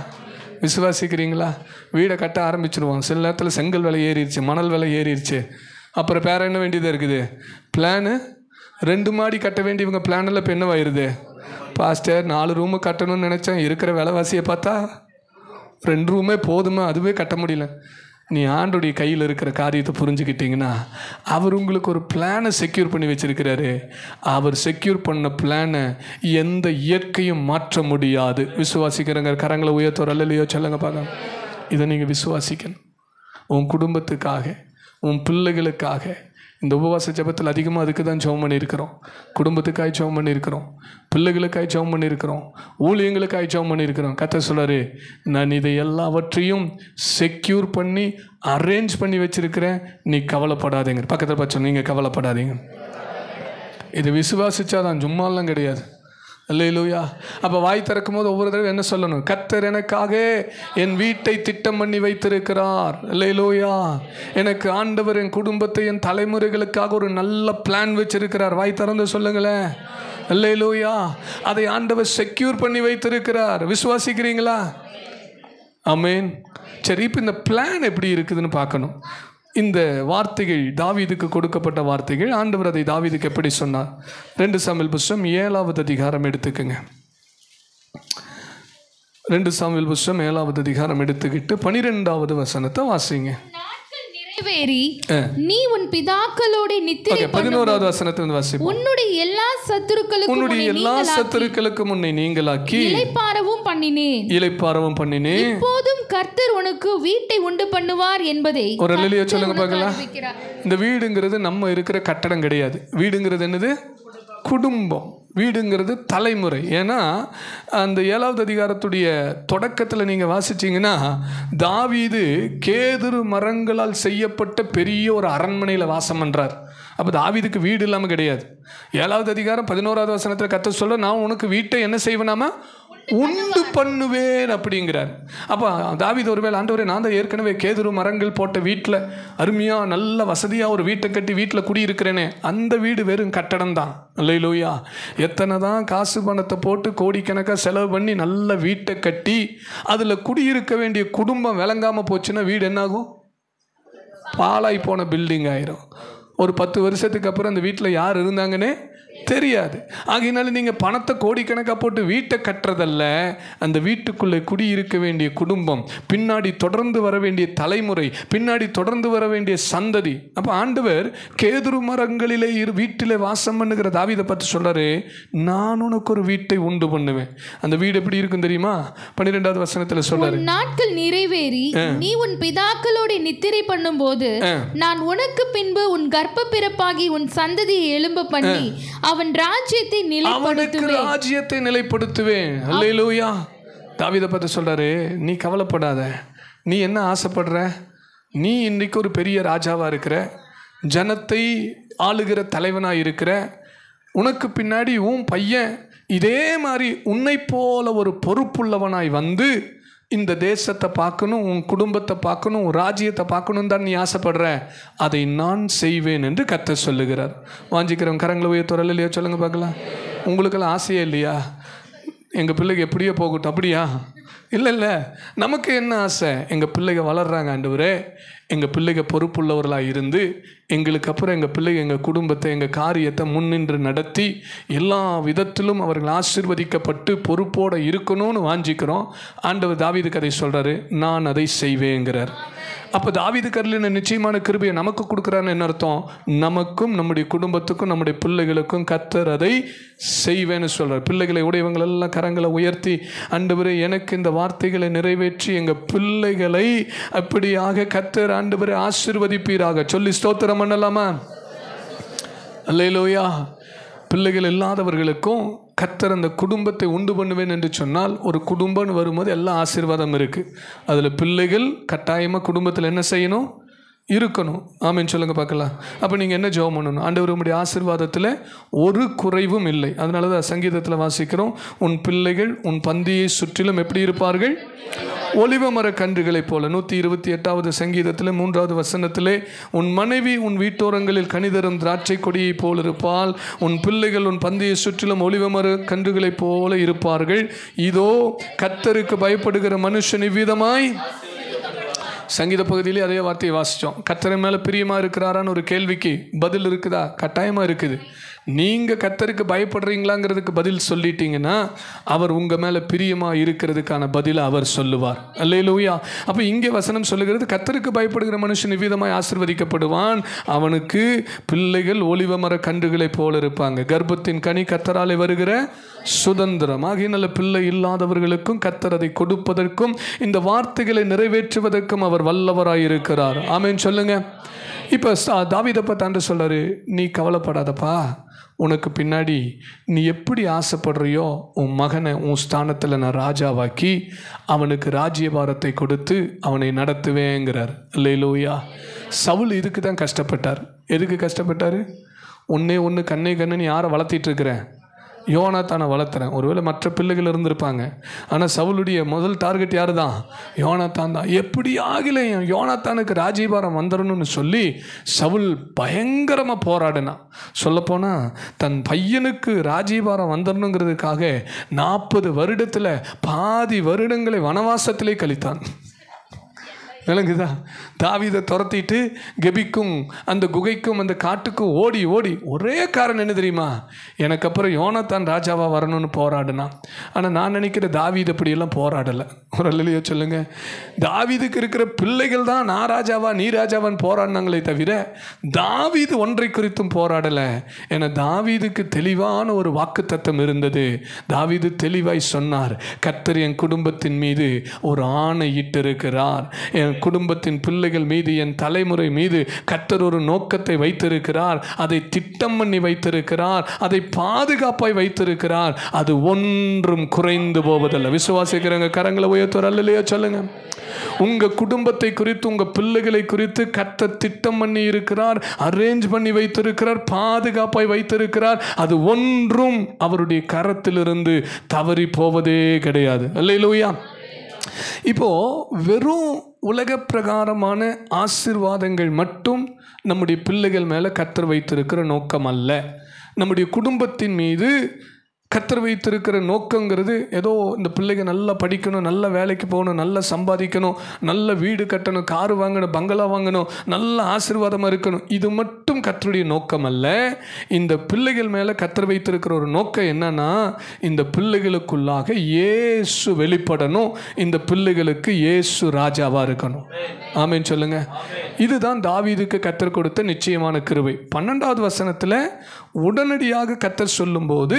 விசுவாசிக்கிறீங்களா? வீடை கட்ட ஆரம்பிச்சிடுவோம். சில நேரத்தில் செங்கல் விலை ஏறிடுச்சு, மணல் விலை ஏறிடுச்சு. அப்புறம் வேறு என்ன வேண்டியதாக இருக்குது? பிளானு 2 மாடி கட்ட வேண்டியவங்க பிளானெல்லாம் இப்போ என்னவாயிருது? பாஸ்டர் 4 ரூமு கட்டணும்னு நினச்சேன், இருக்கிற விலைவாசியை பார்த்தா 2 ரூமே போதுமா, அதுவே கட்ட முடியல. நீ ஆண்டோடைய கையில் இருக்கிற காரியத்தை புரிஞ்சுக்கிட்டிங்கன்னா, அவர் உங்களுக்கு ஒரு பிளானை செக்யூர் பண்ணி வச்சுருக்கிறாரு. அவர் செக்யூர் பண்ண பிளானை எந்த இயற்கையும் மாற்ற முடியாது. விசுவாசிக்கிறங்க கரங்களை உயர்த்தோர் அல்லையோ சொல்லுங்க பார்க்க. இதை நீங்கள் விசுவாசிக்கணும். உன் குடும்பத்துக்காக, உன் பிள்ளைகளுக்காக. இந்த உபவாச ஜபத்தில் அதிகமாக அதுக்கு தான் ஜெபம் பண்ணியிருக்கிறோம். குடும்பத்துக்காய் ஜெபம் பண்ணியிருக்கிறோம், பிள்ளைகளுக்காய் ஜெபம் பண்ணியிருக்கிறோம், ஊழியங்களுக்காய் ஜெபம் பண்ணியிருக்கிறோம். கர்த்தர் சொல்கிறாரு, நான் இதை எல்லாவற்றையும் செக்யூர் பண்ணி அரேஞ்ச் பண்ணி வச்சுருக்கிறேன், நீ கவலைப்படாதீங்க. பக்கத்தில் பச்சோம், நீங்கள் கவலைப்படாதீங்க. இது விசுவாசிச்சாதான், சும்மாலாம் கிடையாது. அல்லேலூயா. அப்போ வாய் திறக்கும் போது ஒவ்வொரு தடவை என்ன சொல்லணும்? கர்த்தர் எனக்காக என் வீட்டை திட்டம் பண்ணி வைத்திருக்கிறார். அல்லேலூயா. எனக்கு ஆண்டவர் என் குடும்பத்தை, என் தலைமுறைகளுக்காக ஒரு நல்ல பிளான் வச்சிருக்கிறார். வாய் திறந்து சொல்லுங்களேன். அல்லேலூயா. அதை ஆண்டவர் செக்யூர் பண்ணி வைத்திருக்கிறார். விசுவாசிக்கிறீங்களா? ஆமென். சரி, இப்போ இந்த பிளான் எப்படி இருக்குதுன்னு பார்க்கணும். இந்த வார்த்தைகள் தாவீதுக்கு கொடுக்கப்பட்ட வார்த்தைகள். ஆண்டவர் அதை தாவீதுக்கு எப்படி சொன்னார்? 2 சாமுவேல் புஸ்தகம் 7வது அதிகாரம் எடுத்துக்கங்க. 2 சாமுவேல் புஸ்தகம் 7வது அதிகாரம் எடுத்துக்கிட்டு 12வது வசனத்தை வாசிங்க. நிறைவேறி நீ உன் பிதாக்களோடு நித்திரை 11வது வசனத்தை வாசி. உன்னுடைய எல்லா சத்துருக்களுக்கு முன்னே நீங்களாக்கி இளைப்பாறவும் பண்ணினேன். இப்போதும் கர்த்தர் உனக்கு வீட்டை உண்டு பண்ணுவார் என்பதை ஒரு அல்லேலூயா சொல்லுங்க பார்க்கலாம். இந்த வீடுங்கிறது நம்ம இருக்கிற கட்டடம் கிடையாது. வீடுங்கிறது என்னது? குடும்பம். வீடுங்கிறது தலைமுறை. ஏன்னா அந்த 7வது அதிகாரத்துடைய தொடக்கத்தில் நீங்கள் வாசிச்சிங்கன்னா, தாவீது கேதுரு மரங்களால் செய்யப்பட்ட பெரிய ஒரு அரண்மனையில் வாசம் பண்ணுறார். அப்போ தாவீதுக்கு வீடு இல்லாமல் கிடையாது. 7வது அதிகாரம் 11வது வசனத்தில் கர்த்தர் சொல்ல, நான் உனக்கு வீட்டை என்ன செய்வேனாமா? உண்டு பண்ணுவேன் அப்படிங்கிறார். அப்போ தாவீது ஒருவேளை, ஆண்டவரே நான் தான் ஏற்கனவே கேதுரு மரங்கள் போட்ட வீட்டில் அருமையாக நல்ல வசதியாக ஒரு வீட்டை கட்டி வீட்டில் குடியிருக்கிறேனே, அந்த வீடு வெறும் கட்டடம் தான். அல்லேலூயா. எத்தனை தான் காசு பணத்தை போட்டு கோடிக்கணக்காக செலவு பண்ணி நல்ல வீட்டை கட்டி அதில் குடியிருக்க வேண்டிய குடும்பம் விளங்காமல் போச்சுன்னா வீடு என்னாகும்? பாழாய் போன பில்டிங் ஆயிரும். ஒரு 10 வருஷத்துக்கு அப்புறம் அந்த வீட்டில் யார் இருந்தாங்கன்னே தெரியாது. ஆகையினால நீங்கள் பணத்தை கோடிக்கணக்காக போட்டு வீட்டை கட்டுறதல்ல, அந்த வீட்டுக்குள்ளே குடியிருக்க வேண்டிய குடும்பம், பின்னாடி தொடர்ந்து வர வேண்டிய தலைமுறை, பின்னாடி தொடர்ந்து வர வேண்டிய சந்ததி. அப்போ ஆண்டவர் கேதுரு மரங்களிலே வீட்டிலே வாசம் பண்ணுகிற தாவீதை பற்றி சொல்றாரு, நான் உனக்கு ஒரு வீட்டை உண்டு பண்ணுவேன். அந்த வீடு எப்படி இருக்கும் தெரியுமா? 12வது வசனத்தில் சொல்றாரு, நாட்கள் நிறைவேறி நீ உன் பிதாக்களோடு நித்திரை பண்ணும் போது நான் உனக்கு பின்பு உன் கர்ப்ப பிறப்பாகி உன் சந்ததியை எழும்ப பண்ணி அவன் ராஜ்யத்தை நிலைப்படுத்துவேன். அல்லேலூயா. தாவீதை பற்றி சொல்றாரு, நீ கவலைப்படாத. நீ என்ன ஆசைப்படுற? நீ இன்னைக்கு ஒரு பெரிய ராஜாவா இருக்கிற, ஜனத்தை ஆளுகிற தலைவனா இருக்கிற. உனக்கு பின்னாடி உன் பையன் இதே மாதிரி உன்னை போல ஒரு பொறுப்புள்ளவனாய் வந்து இந்த தேசத்தை பார்க்கணும், உன் குடும்பத்தை பார்க்கணும், உன் ராஜ்யத்தை பார்க்கணும் தான் நீ ஆசைப்படுற. அதை நான் செய்வேன் என்று கர்த்தர் சொல்லுகிறார். வாஞ்சிக்கிறவங்க கரங்களை உயர்த்தோர் அல்லேலூயா சொல்லுங்க பார்க்கலாம். உங்களுக்கெல்லாம் ஆசையே இல்லையா? எங்கள் பிள்ளைக்கு எப்படியோ போகட்டும். அப்படியா? இல்லை, நமக்கு என்ன ஆசை? எங்கள் பிள்ளைங்க வளர்கிறாங்க ஆண்டவரே, எங்கள் பிள்ளைங்க பொறுப்புள்ளவர்களாக இருந்து எங்களுக்கு அப்புறம் எங்கள் பிள்ளைங்க எங்கள் குடும்பத்தை, எங்கள் காரியத்தை முன்னின்று நடத்தி எல்லா விதத்திலும் அவர்கள் ஆசீர்வதிக்கப்பட்டு பொறுப்போடு இருக்கணும்னு வாஞ்சிக்கிறோம். ஆண்டவர் தாவீதுக்கு அதை சொல்கிறாரு, நான் அதை செய்வேங்கிறார். அப்போ தாவீது கருளின நிச்சயமான கிருபையை நமக்கு கொடுக்குறான்னு என்ன அர்த்தம்? நமக்கும் நம்முடைய குடும்பத்துக்கும் நம்முடைய பிள்ளைகளுக்கும் கர்த்தர் அதை செய்வேன்னு சொல்கிறார். பிள்ளைகளை உடையவங்களெல்லாம் கரங்களை உயர்த்தி, ஆண்டவரே எனக்கு இந்த வார்த்தைகளை நிறைவேற்றி எங்கள் பிள்ளைகளை அப்படியாக கர்த்தர் ஆண்டவரே ஆசீர்வதிப்பீராக சொல்லி ஸ்தோத்திரம் பண்ணலாமா? அல்லேலூயா. பிள்ளைகள் இல்லாதவர்களுக்கும் கர்த்தர் அந்த குடும்பத்தை உண்டு பண்ணுவேன் என்று சொன்னால், ஒரு குடும்பம்னு வரும்போது எல்லா ஆசீர்வாதம் இருக்குது. அதில் பிள்ளைகள் கட்டாயமாக குடும்பத்தில் என்ன செய்யணும்? இருக்கணும். ஆமென் சொல்லுங்க பார்க்கலாம். அப்போ நீங்கள் என்ன ஜெபம் பண்ணணும்? ஆண்டவர் உம்முடைய ஆசீர்வாதத்தில் ஒரு குறைவும் இல்லை. அதனால தான் சங்கீதத்தில் வாசிக்கிறோம், உன் பிள்ளைகள் உன் பந்தியை சுற்றிலும் எப்படி இருப்பார்கள்? ஒலிவ மர கன்றுகளைப் போல. 128வது சங்கீதத்தில் 3வது வசனத்திலே, உன் மனைவி உன் வீட்டோரங்களில் கனிதரும் திராட்சை கொடியைப் போல் இருப்பாள், உன் பிள்ளைகள் உன் பந்தியை சுற்றிலும் ஒலிவ மர கன்றுகளைப் போல இருப்பார்கள். இதோ கர்த்தருக்கு பயப்படுகிற மனுஷன் இவ்விதமாய். சங்கீத பகுதியிலே அதே வார்த்தையை வாசித்தோம். கர்த்தர் மேலே பிரியமாக இருக்கிறாரான்னு ஒரு கேள்விக்கு பதில் இருக்குதா? கட்டாயமாக இருக்குது. நீங்கள் கர்த்தருக்கு பயப்படுறீங்களாங்கிறதுக்கு பதில் சொல்லிட்டீங்கன்னா அவர் உங்கள் மேலே பிரியமாக இருக்கிறதுக்கான பதிலை அவர் சொல்லுவார். அல்லேலூயா. அப்போ இங்கே வசனம் சொல்லுகிறது, கர்த்தருக்கு பயப்படுகிற மனுஷன் இவ்விதமாய் ஆசீர்வதிக்கப்படுவான், அவனுக்கு பிள்ளைகள் ஒலிவ மர கன்றுகளைப் போல இருப்பாங்க, கர்ப்பத்தின் கனி கர்த்தராலே வருகிற சுதந்திரம். ஆகிய பிள்ளை இல்லாதவர்களுக்கும் கர்த்தர் அதை கொடுப்பதற்கும் இந்த வார்த்தைகளை நிறைவேற்றுவதற்கும் அவர் வல்லவராயிருக்கிறார். ஆமென் சொல்லுங்க. இப்போ தாவீதை பார்த்து சொல்றாரு, நீ கவலைப்படாதப்பா, உனக்கு பின்னாடி நீ எப்படி ஆசைப்படுறியோ உன் மகனை உன் ஸ்தானத்தில் நான் ராஜாவாக்கி அவனுக்கு ராஜ்யபாரத்தை கொடுத்து அவனை நடத்துவேங்கிறார். அல்லேலூயா. சவுல் இதுக்கு தான் கஷ்டப்பட்டார். எதுக்கு கஷ்டப்பட்டார்? ஒன்று கண்ணு யாரை வளர்த்திட்டு இருக்கிறேன்? யோனாத்தானை வளர்த்துறேன். ஒருவேளை மற்ற பிள்ளைகள் இருந்திருப்பாங்க, ஆனால் சவுலுடைய முதல் டார்கெட் யார் தான்? யோனாத்தான் தான். எப்படி ஆகலை யோனாத்தானுக்கு ராஜ்யபாரம் வந்துடணும்னு சொல்லி சவுல் பயங்கரமாக போராடினான். சொல்லப்போனால் தன் பையனுக்கு ராஜ்யபாரம் வந்துடணுங்கிறதுக்காக 40 வருடத்தில் பாதி வருடங்களை வனவாசத்திலே கழித்தான். விளங்குதா? தாவீதை துரத்திட்டு கெபிக்கும் அந்த குகைக்கும் அந்த காட்டுக்கும் ஓடி ஓடி ஒரே காரணம் என்ன தெரியுமா? எனக்கு அப்புறம் யோனாத்தான் ராஜாவாக வரணும்னு போராடினான். ஆனால் நான் நினைக்கிற தாவீது அப்படியெல்லாம் போராடலை. ஒரு அல்லேலூயா சொல்லுங்க. தாவீதுக்கு இருக்கிற பிள்ளைகள் தான் நான் ராஜாவா நீ ராஜாவான்னு போராடினாங்களே தவிர தாவீது ஒன்றை குறித்தும் போராடலை. ஏன்னா தாவீதுக்கு தெளிவான ஒரு வாக்குத்தத்தம் இருந்தது. தாவீது தெளிவாய் சொன்னார், கர்த்தர் என் குடும்பத்தின் மீது ஒரு ஆணை இட்டிருக்கிறார், என் குடும்பத்தின் பிள்ளைகள் மீது என் தலைமுறை மீது கர்த்தர் ஒரு நோக்கத்தை வைத்திருக்கிறார், அதை திட்டம் பண்ணி வைத்திருக்கிறார், அதை பாதுகாப்பாய் வைத்திருக்கிறார், அது ஒன்றும் குறைந்து போவதில்லை. விசுவாசிக்கிறவங்க கரங்களை உயர்த்துவார். அல்லேலூயா சொல்லுங்க. உங்க குடும்பத்தை குறித்து உங்க பிள்ளைகளை குறித்து கர்த்தர் திட்டம் பண்ணி இருக்கிறார், அரேஞ்ச் பண்ணி வைத்திருக்கிறார், பாதுகாப்பாய் வைத்திருக்கிறார், அது ஒன்றும் அவருடைய கரத்திலிருந்து தவறி போவதே கிடையாது. அல்லேலூயா. இப்போ வெறும் உலக பிரகாரமான ஆசீர்வாதங்கள் மட்டும் நம்முடைய பிள்ளைகள் மேலே கர்த்தர் வைத்திருக்கிற நோக்கம் அல்ல. நம்முடைய குடும்பத்தின் மீது கர்த்தர் வைத்திருக்கிற நோக்கங்கிறது ஏதோ இந்த பிள்ளைங்க நல்லா படிக்கணும், நல்ல வேலைக்கு போகணும், நல்லா சம்பாதிக்கணும், நல்ல வீடு கட்டணும், காரு வாங்கணும், பங்களா வாங்கணும், நல்ல ஆசீர்வாதமாக இருக்கணும், இது மட்டும் கர்த்தருடைய நோக்கம் அல்ல. இந்த பிள்ளைகள் மேலே கர்த்தர் வைத்திருக்கிற ஒரு நோக்கம் என்னன்னா, இந்த பிள்ளைகளுக்குள்ளாக இயேசு வெளிப்படணும், இந்த பிள்ளைகளுக்கு இயேசு ராஜாவாக இருக்கணும். ஆமென் சொல்லுங்க. இதுதான் தாவீதுக்கு கர்த்தர் கொடுத்த நிச்சயமான கிருபை. 12வது வசனத்தில் உடனடியாக கர்த்தர் சொல்லும்போது,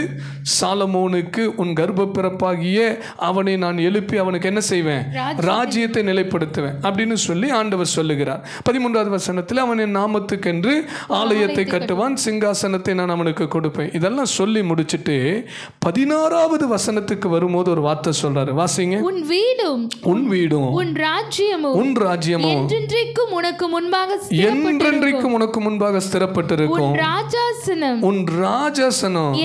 சாலமோனுக்கு உன் கர்ப்ப பிறப்பாகிய அவனை நான் எழுப்பி அவனுக்கு என்ன செய்வேன்? ராஜ்யத்தை நிலைப்படுத்துவேன் அப்படின்னு சொல்லி ஆண்டவர் சொல்லுகிறார். 13வது வசனத்தில் அவன் என் நாமத்துக்கென்று ஆலயத்தை கட்டுவான், சிங்காசனத்தை நான் அவனுக்கு கொடுப்பேன். இதெல்லாம் சொல்லி முடிச்சுட்டு 16வது வசனத்துக்கு வரும்போது ஒரு வார்த்தை சொல்றாரு. வாசிங்க. உன் வீடும் உன் ராஜ்யமும் என்றென்றைக்கும் உனக்கு முன்பாக ஸ்திரப்பட்டிருக்கும், உன் ராஜாசனம்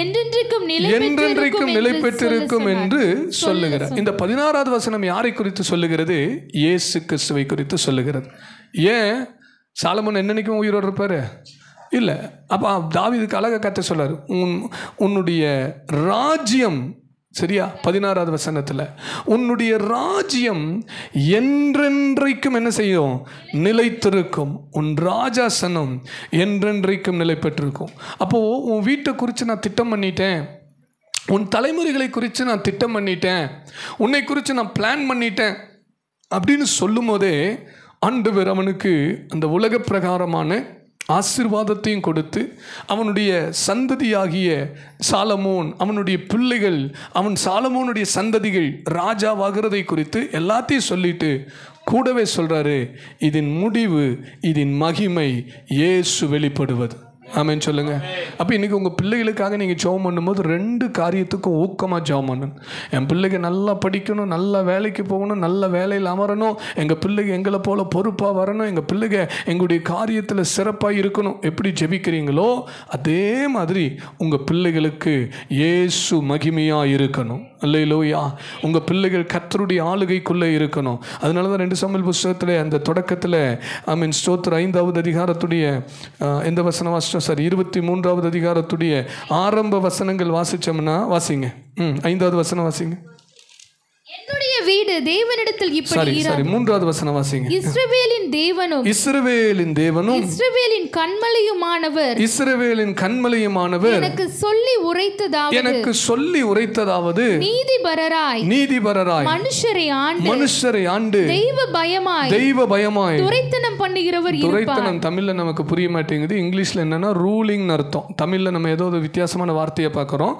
என்றென்றைக்கும் நிலை பெற்றிருக்கும் என்று சொல்லுகிறார். இந்த 16வது வசனம் யாரை குறித்து சொல்லுகிறது? இயேசு கிறிஸ்துவை குறித்து சொல்லுகிறது. ஏன் சாலமோன் என்னன்னைக்கும் உயிரோடு இருப்பாரு? இல்லை. அப்போ தாவீதுக்கு அழகாக கர்த்தர் சொல்றாரு, உன்னுடைய ராஜ்யம், சரியா? 16வது வசனத்தில் உன்னுடைய ராஜ்யம் என்றென்றைக்கும் என்ன செய்யும்? நிலைத்திருக்கும். உன் ராஜாசனம் என்றென்றைக்கும் நிலை பெற்றிருக்கும். அப்போது உன் வீட்டை குறித்து நான் திட்டம் பண்ணிட்டேன், உன் தலைமுறைகளை குறித்து நான் திட்டம் பண்ணிட்டேன், உன்னை குறித்து நான் பிளான் பண்ணிட்டேன் அப்படின்னு சொல்லும் போதே ஆண்டவர் அவனுக்கு அந்த உலக பிரகாரமான ஆசீர்வாதத்தையும் கொடுத்து அவனுடைய சந்ததியாகிய சாலமோன், அவனுடைய பிள்ளைகள், அவன் சாலமோனுடைய சந்ததிகள் ராஜாவாகிறதை குறித்து எல்லாத்தையும் சொல்லிட்டு கூடவே சொல்றாரு, இதன் முடிவு, இதன் மகிமை இயேசு வெளிப்படுவது. ஆமென் சொல்லுங்க. அப்போ இன்றைக்கி உங்கள் பிள்ளைகளுக்காக நீங்கள் ஜெபம் பண்ணும்போது 2 காரியத்துக்கும் ஊக்கமாக ஜெபம் பண்ணணும். என் பிள்ளைங்க நல்லா படிக்கணும், நல்ல வேலைக்கு போகணும், நல்ல வேலையில் அமரணும், எங்கள் பிள்ளைங்க எங்களை போல் பொறுப்பாக வரணும், எங்கள் பிள்ளைங்க எங்களுடைய காரியத்தில் சிறப்பாக இருக்கணும். எப்படி ஜெபிக்கிறீங்களோ அதே மாதிரி உங்கள் பிள்ளைகளுக்கு இயேசு மகிமையாக இருக்கணும். அல்லேலூயா. உங்கள் பிள்ளைகள் கர்த்தருடைய ஆளுகைக்குள்ளே இருக்கணும். அதனால தான் 2 சாமுவேல் புத்தகத்தில் அந்த தொடக்கத்தில் ஸ்தோத்திரம் 5வது அதிகாரத்துடைய எந்த வசனம் வாசிச்சோம் சார்? 23வது அதிகாரத்துடைய ஆரம்ப வசனங்கள் வாசிச்சோம்னா வாசிங்க. 5வது வசனம் வாசிங்க. என்னுடைய வீடு தேவனிடத்தில் இப்படி சரி 3வது வசனம் வாசிங்க. இஸ்ரவேலின் தேவனும் இஸ்ரவேலின் கன்மலையுமானவர் எனக்கு சொல்லி உரைத்ததாவது நீதிபரராய் மனுஷரை ஆண்டு தெய்வ பயமாய் துரைத்தனம் பண்ணுகிறவர் இருப்பார். துரைத்தனம் தமிழ்ல நமக்கு புரிய மாட்டேங்குது. இங்கிலீஷ்ல என்னன்னா ரூலிங் அர்த்தம். தமிழ்ல நம்ம ஏதோ ஒரு வித்தியாசமான வார்த்தையை பார்க்குறோம்.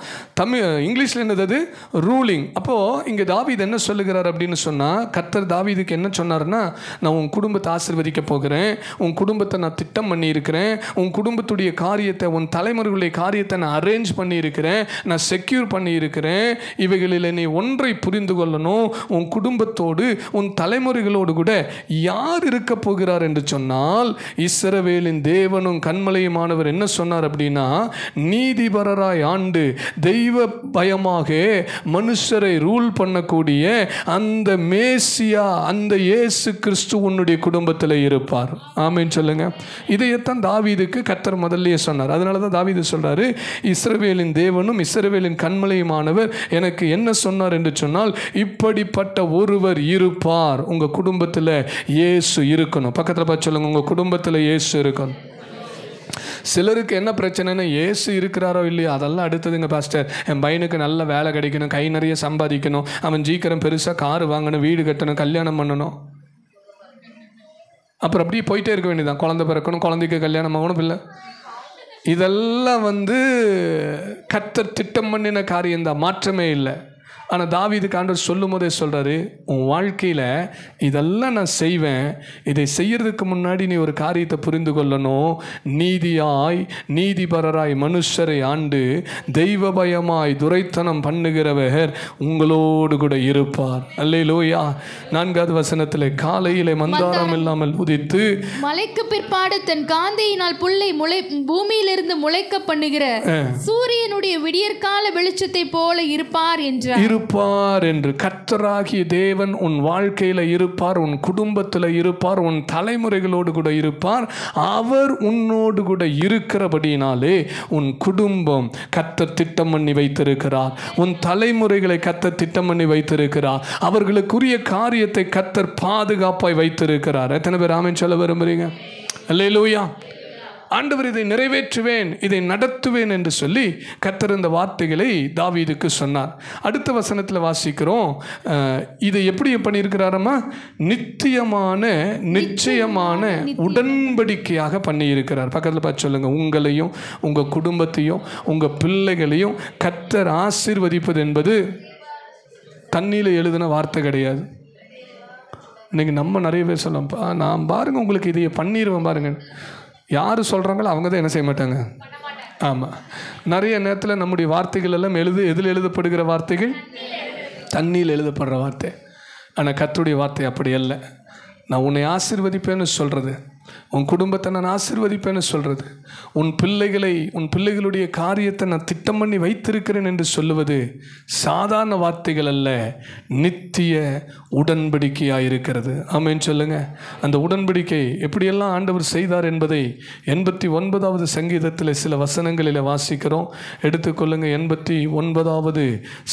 இங்கிலீஷ்ல என்னது? ரூலிங். அப்போ இங்க தாவீது என்ன சொல்லுகிறார் அப்படின்னு சொன்னா, கர்த்தர் தாவீதுக்கு என்ன சொன்னார்னா, நான் உன் குடும்பத்தை ஆசீர்வதிக்க போகிறேன், உன் குடும்பத்தை நான் திட்டம் பண்ணி இருக்கிறேன், உன் குடும்பத்துடைய காரியத்தை, உன் தலைமுறைகளுடைய காரியத்தை நான் அரேஞ்ச் பண்ணி இருக்கிறேன், நான் செக்யூர் பண்ணி இருக்கிறேன். இவைகளில் நீ ஒன்றை புரிந்து கொள்ளணும், உன் குடும்பத்தோடு உன் தலைமுறைகளோடு கூட யார் இருக்க போகிறார் என்று சொன்னால், இஸ்ரவேலின் தேவனும் கன்மலையுமானவர் என்ன சொன்னார் அப்படின்னா, நீதிபரராய் ஆண்டு தெய்வ பயமாக மனுஷரை ரூல் பண்ணக்கூடிய அந்த மேசியா, அந்த இயேசு கிறிஸ்து உன்னுடைய குடும்பத்தில் இருப்பார். ஆமென் சொல்லுங்க. இதையத்தான் தாவீதுக்கு கர்த்தர் முதல்லயே சொன்னார். அதனால தான் தாவீது சொல்றாரு, இஸ்ரவேலின் தேவனும் இஸ்ரவேலின் கன்மலையுமானவர் எனக்கு என்ன சொன்னார் என்று சொன்னால், இப்படிப்பட்ட ஒருவர் இருப்பார். உங்க குடும்பத்தில் இயேசு இருக்கணும். பக்கத்தில் பார்த்து சொல்லுங்க, உங்க குடும்பத்தில் இயேசு இருக்கணும். சிலருக்கு என்ன பிரச்சனைன்னா, இயேசு இருக்கிறாரோ இல்லையோ அதெல்லாம் அடுத்ததுங்க பாஸ்டர். என் பையனுக்கு நல்ல வேலை கிடைக்கணும், கை நிறைய சம்பாதிக்கணும், அவன் சீக்கிரம் பெருசாக காரு வாங்கணும், வீடு கட்டணும், கல்யாணம் பண்ணணும், அப்புறம் அப்படியே போயிட்டே இருக்க வேண்டியதான். குழந்தை பிறக்கணும், குழந்தைக்கு கல்யாணம் ஆகணும், பிள்ளை. இதெல்லாம் கர்த்தர் திட்டம் பண்ணின காரியம்தான், மாற்றமே இல்லை. ஆனால் தாவீதுக்கு ஆண்டவர் சொல்லும் போதே சொல்கிறாரு, உன் வாழ்க்கையில் இதெல்லாம் நான் செய்வேன், இதை செய்யறதுக்கு முன்னாடி நீ ஒரு காரியத்தை புரிந்து கொள்ளணும். நீதிபரராய் மனுஷரை ஆண்டு தெய்வ பயமாய் துரைத்தனம் பண்ணுகிறவர் உங்களோடு கூட இருப்பார். அல்லேலூயா. 4வது வசனத்தில், காலையிலே மந்தாரம் இல்லாமல் உதித்து மலைக்கு பிற்பாடு தன் காந்தையினால் புல்லை பூமியிலிருந்து முளைக்க பண்ணுகிற சூரியனுடைய விடியற்கால வெளிச்சத்தை போல இருப்பார் என்றார். என்று கர்த்தராகிய தேவன் உன் வாழ்க்கையில் இருப்பார், உன் குடும்பத்தில் இருப்பார், உன் தலைமுறைகளோடு கூட இருப்பார். அவர் உன்னோடு கூட இருக்கிறபடினாலே உன் குடும்பம் கர்த்தர் திட்டம் பண்ணி வைத்திருக்கிறார், உன் தலைமுறைகளை கர்த்தர் திட்டம் பண்ணி வைத்திருக்கிறார், அவர்களுக்குரிய காரியத்தை கர்த்தர் பாதுகாப்பாய் வைத்திருக்கிறார். எத்தனை பேர் ஆமென் சொல்ல விரும்புறீங்க? அல்லேலூயா. ஆண்டவர் இதை நிறைவேற்றுவேன், இதை நடத்துவேன் என்று சொல்லி கர்த்தர் இந்த வார்த்தைகளை தாவீதுக்கு சொன்னார். அடுத்த வசனத்தில் வாசிக்கிறோம், இதை எப்படி பண்ணியிருக்கிறாரம்மா? நிச்சயமான உடன்படிக்கையாக பண்ணியிருக்கிறார். பக்கத்தில் பார்த்து சொல்லுங்க, உங்களையும் உங்கள் குடும்பத்தையும் உங்கள் பிள்ளைகளையும் கர்த்தர் ஆசீர்வதிப்பது என்பது தண்ணியில் எழுதின வார்த்தை கிடையாது. இன்னைக்கு நம்ம நிறைய பேர் சொல்லலாம், நான் பாருங்க உங்களுக்கு இதையை பண்ணிடுவேன் பாருங்க. யார் சொல்கிறாங்களோ அவங்க தான் என்ன செய்ய மாட்டாங்க. ஆமாம், நிறைய நேரத்தில் நம்முடைய வார்த்தைகள் எல்லாம் எதில் எழுதப்படுகிற வார்த்தைகள்? தண்ணியில் எழுதப்படுற வார்த்தை. ஆனால் கர்த்தருடைய வார்த்தை அப்படி அல்ல. நான் உன்னை ஆசீர்வதிப்பேன்னு சொல்கிறது, உன் குடும்பத்தை நான் ஆசீர்வதிப்பேன்னு சொல்கிறது, உன் பிள்ளைகளுடைய காரியத்தை நான் திட்டம் பண்ணி வைத்திருக்கிறேன் என்று சொல்லுவது சாதாரண வார்த்தைகள் அல்ல, நித்திய உடன்படிக்கையாக இருக்கிறது. ஆமென் சொல்லுங்க. அந்த உடன்படிக்கை எப்படியெல்லாம் ஆண்டவர் செய்தார் என்பதை 89வது சங்கீதத்தில் சில வசனங்களில் வாசிக்கிறோம். எடுத்துக்கொள்ளுங்க. 89வது